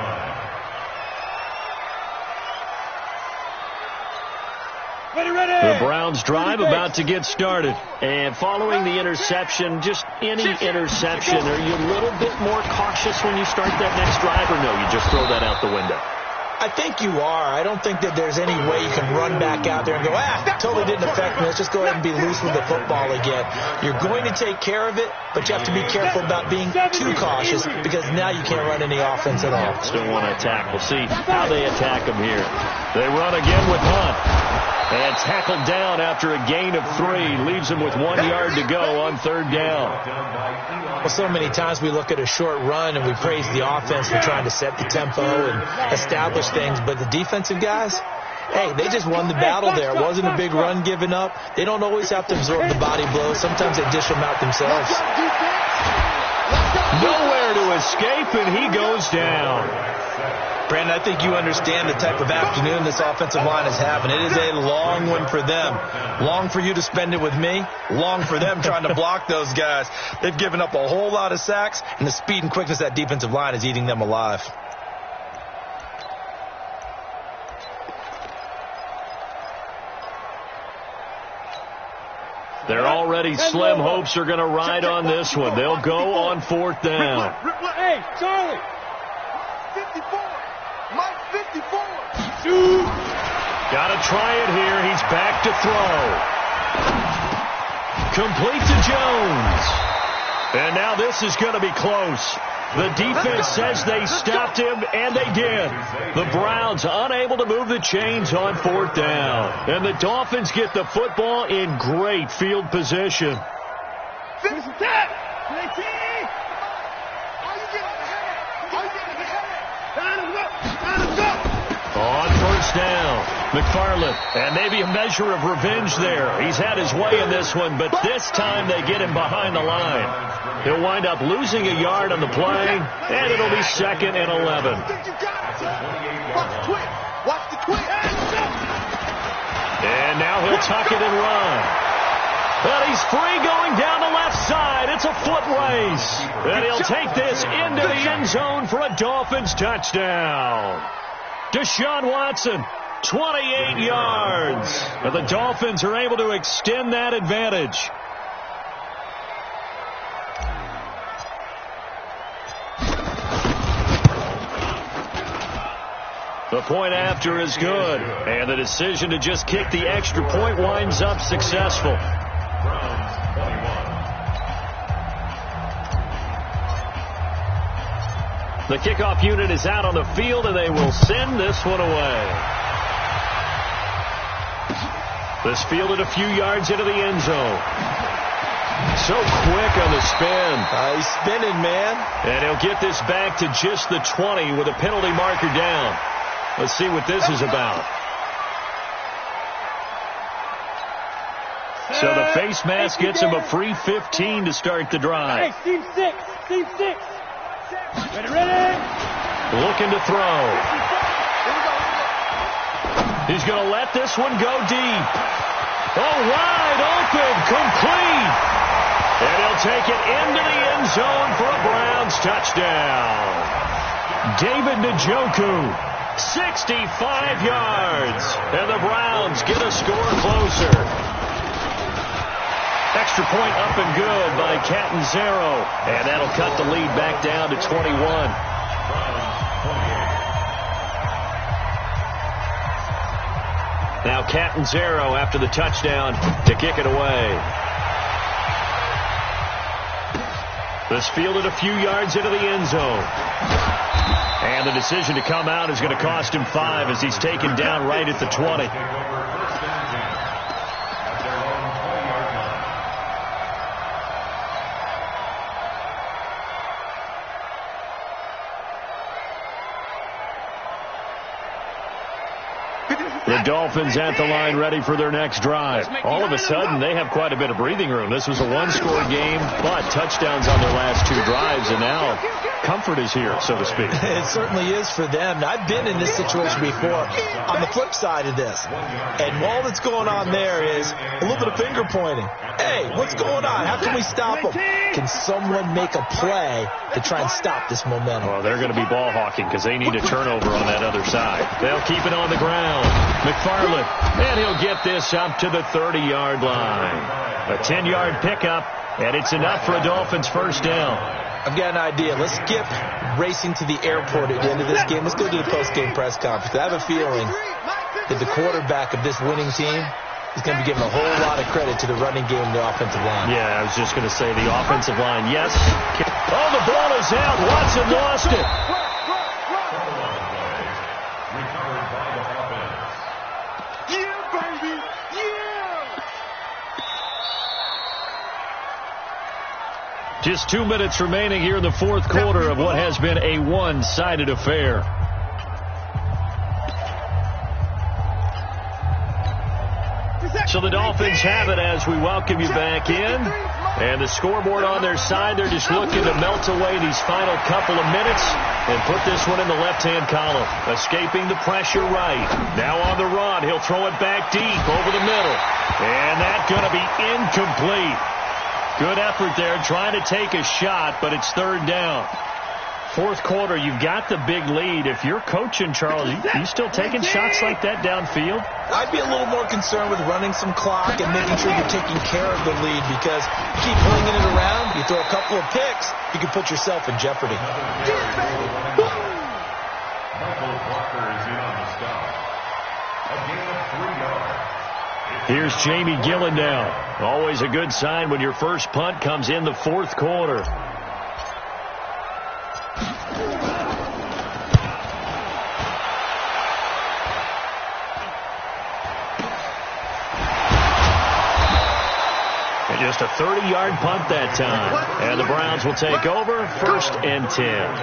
The Browns drive about to get started. And following the interception, just any interception, are you a little bit more cautious when you start that next drive, or no, you just throw that out the window? I think you are. I don't think that there's any way you can run back out there and go, totally didn't affect me. Let's just go ahead and be loose with the football again. You're going to take care of it, but you have to be careful about being too cautious because now you can't run any offense at all. Still want to attack. We'll see how they attack them here. They run again with Hunt. And tackled down after a gain of 3. Leaves him with 1 yard to go on 3rd down. Well, so many times we look at a short run and we praise the offense for trying to set the tempo and establish things. But the defensive guys, hey, they just won the battle there. It wasn't a big run given up. They don't always have to absorb the body blows. Sometimes they dish them out themselves. Nowhere to escape, and he goes down. Brandon, I think you understand the type of afternoon this offensive line is having. It is a long one for them. Long for you to spend it with me. Long for them trying to block those guys. They've given up a whole lot of sacks, and the speed and quickness of that defensive line is eating them alive. They're already slim hopes are going to ride on this one. They'll go on 4th down. Hey, Charlie. 54. Mike 54. Got to try it here. He's back to throw. Complete to Jones. And now this is going to be close. The defense says they stopped him, and they did. The Browns unable to move the chains on 4th down. And the Dolphins get the football in great field position. On 1st down, McFarland, and maybe a measure of revenge there. He's had his way in this one, but this time they get him behind the line. He'll wind up losing a yard on the play, and it'll be 2nd and 11. And now he'll tuck it and run. But he's free going down the left side. It's a foot race. And he'll take this into the end zone for a Dolphins touchdown. Deshaun Watson, 28 yards. And the Dolphins are able to extend that advantage. The point after is good. And the decision to just kick the extra point winds up successful. The kickoff unit is out on the field, and they will send this one away. This fielded a few yards into the end zone. So quick on the spin. He's spinning, man. And he'll get this back to just the 20 with a penalty marker down. Let's see what this is about. So the face mask gets him a free 15 to start the drive. Hey, Team 6. Team 6. Ready. Looking to throw. He's going to let this one go deep. Oh, wide open, complete. And he'll take it into the end zone for a Browns touchdown. David Njoku. 65 yards, and the Browns get a score closer. Extra point up and good by Catanzaro, and that'll cut the lead back down to 21. Now Catanzaro after the touchdown to kick it away. This fielded a few yards into the end zone. And the decision to come out is going to cost him 5 as he's taken down right at the 20. The Dolphins at the line ready for their next drive. All of a sudden, they have quite a bit of breathing room. This was a one-score game, but touchdowns on their last 2 drives, and now comfort is here, so to speak. It certainly is for them. Now, I've been in this situation before on the flip side of this. And all that's going on there is a little bit of finger pointing. Hey, what's going on? How can we stop them? Can someone make a play to try and stop this momentum? Well, they're going to be ball hawking because they need a turnover on that other side. They'll keep it on the ground. McFarland, and he'll get this up to the 30-yard line. A 10-yard pickup, and it's enough for a Dolphins first down. I've got an idea. Let's skip racing to the airport at the end of this game. Let's go to the post-game press conference. I have a feeling that the quarterback of this winning team is going to be given a whole lot of credit to the running game and the offensive line. Yeah, I was just going to say the offensive line, yes. Oh, the ball is out. Watson lost it. Just 2 minutes remaining here in the fourth quarter of what has been a one-sided affair. So the Dolphins have it as we welcome you back in. And the scoreboard on their side, they're just looking to melt away these final couple of minutes and put this one in the left-hand column. Escaping the pressure right. Now on the run, he'll throw it back deep over the middle. And that's going to be incomplete. Good effort there, trying to take a shot, but it's third down. Fourth quarter, you've got the big lead. If you're coaching, Charles, you still taking shots like that downfield? I'd be a little more concerned with running some clock and making sure you're taking care of the lead, because you keep flinging it around, you throw a couple of picks, you can put yourself in jeopardy. Michael Walker is in on the stop. A gain of 3 yards. Here's Jamie Gillen now. Always a good sign when your first punt comes in the fourth quarter. And just a 30-yard punt that time. And the Browns will take over, 1st and 10.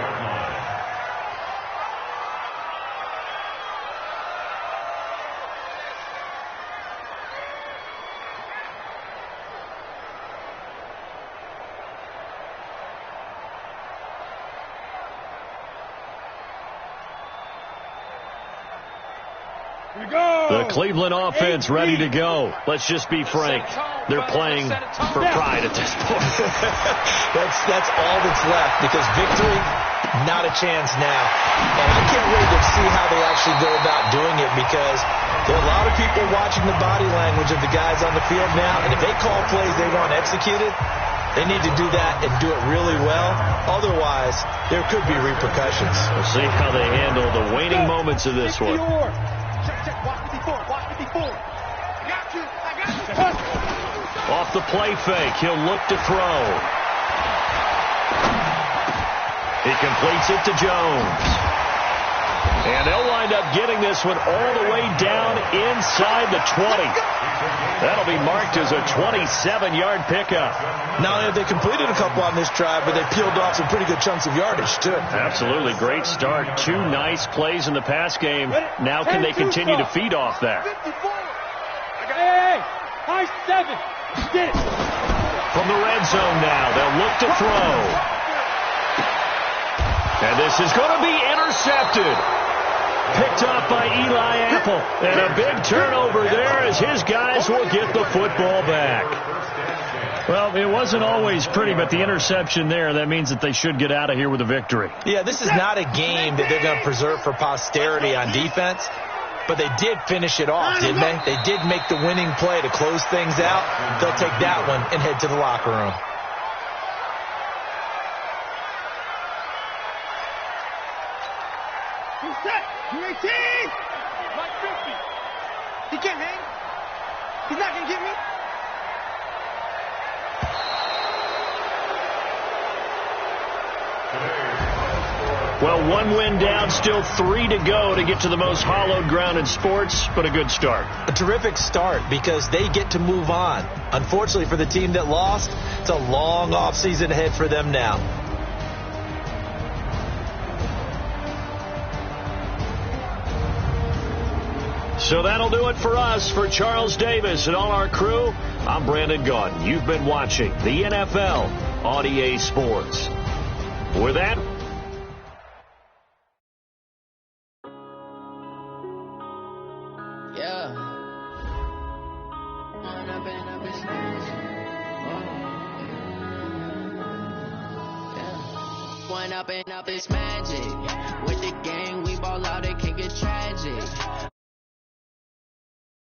The Cleveland offense ready to go. Let's just be frank. They're playing for pride at this point. That's all that's left, because victory, not a chance now. And I can't wait to see how they actually go about doing it, because there are a lot of people watching the body language of the guys on the field now, and if they call plays they want executed, they need to do that and do it really well. Otherwise, there could be repercussions. We'll see how they handle the waning moments of this one. Off the play fake, he'll look to throw. He completes it to Jones. And they'll wind up getting this one all the way down inside the 20. That'll be marked as a 27-yard pickup. Not only have they completed a couple on this drive, but they peeled off some pretty good chunks of yardage, too. Absolutely. Great start. 2 nice plays in the pass game. Now can they continue to feed off that? Hey, high 7. Get it. From the red zone now, they'll look to throw. And this is going to be intercepted. Picked off by Eli Apple. And a big turnover there as his guys will get the football back. Well, it wasn't always pretty, but the interception there, that means that they should get out of here with a victory. Yeah, this is not a game that they're going to preserve for posterity on defense, but they did finish it off, didn't they? They did make the winning play to close things out. They'll take that one and head to the locker room. U18! Like 50. He can't hang. He's not going to get me. Well, one win down, still 3 to go to get to the most hallowed ground in sports, but a good start. A terrific start because they get to move on. Unfortunately for the team that lost, it's a long offseason ahead for them now. So that'll do it for us. For Charles Davis and all our crew, I'm Brandon Gaudin. You've been watching the NFL on EA Sports. With that, up it's magic.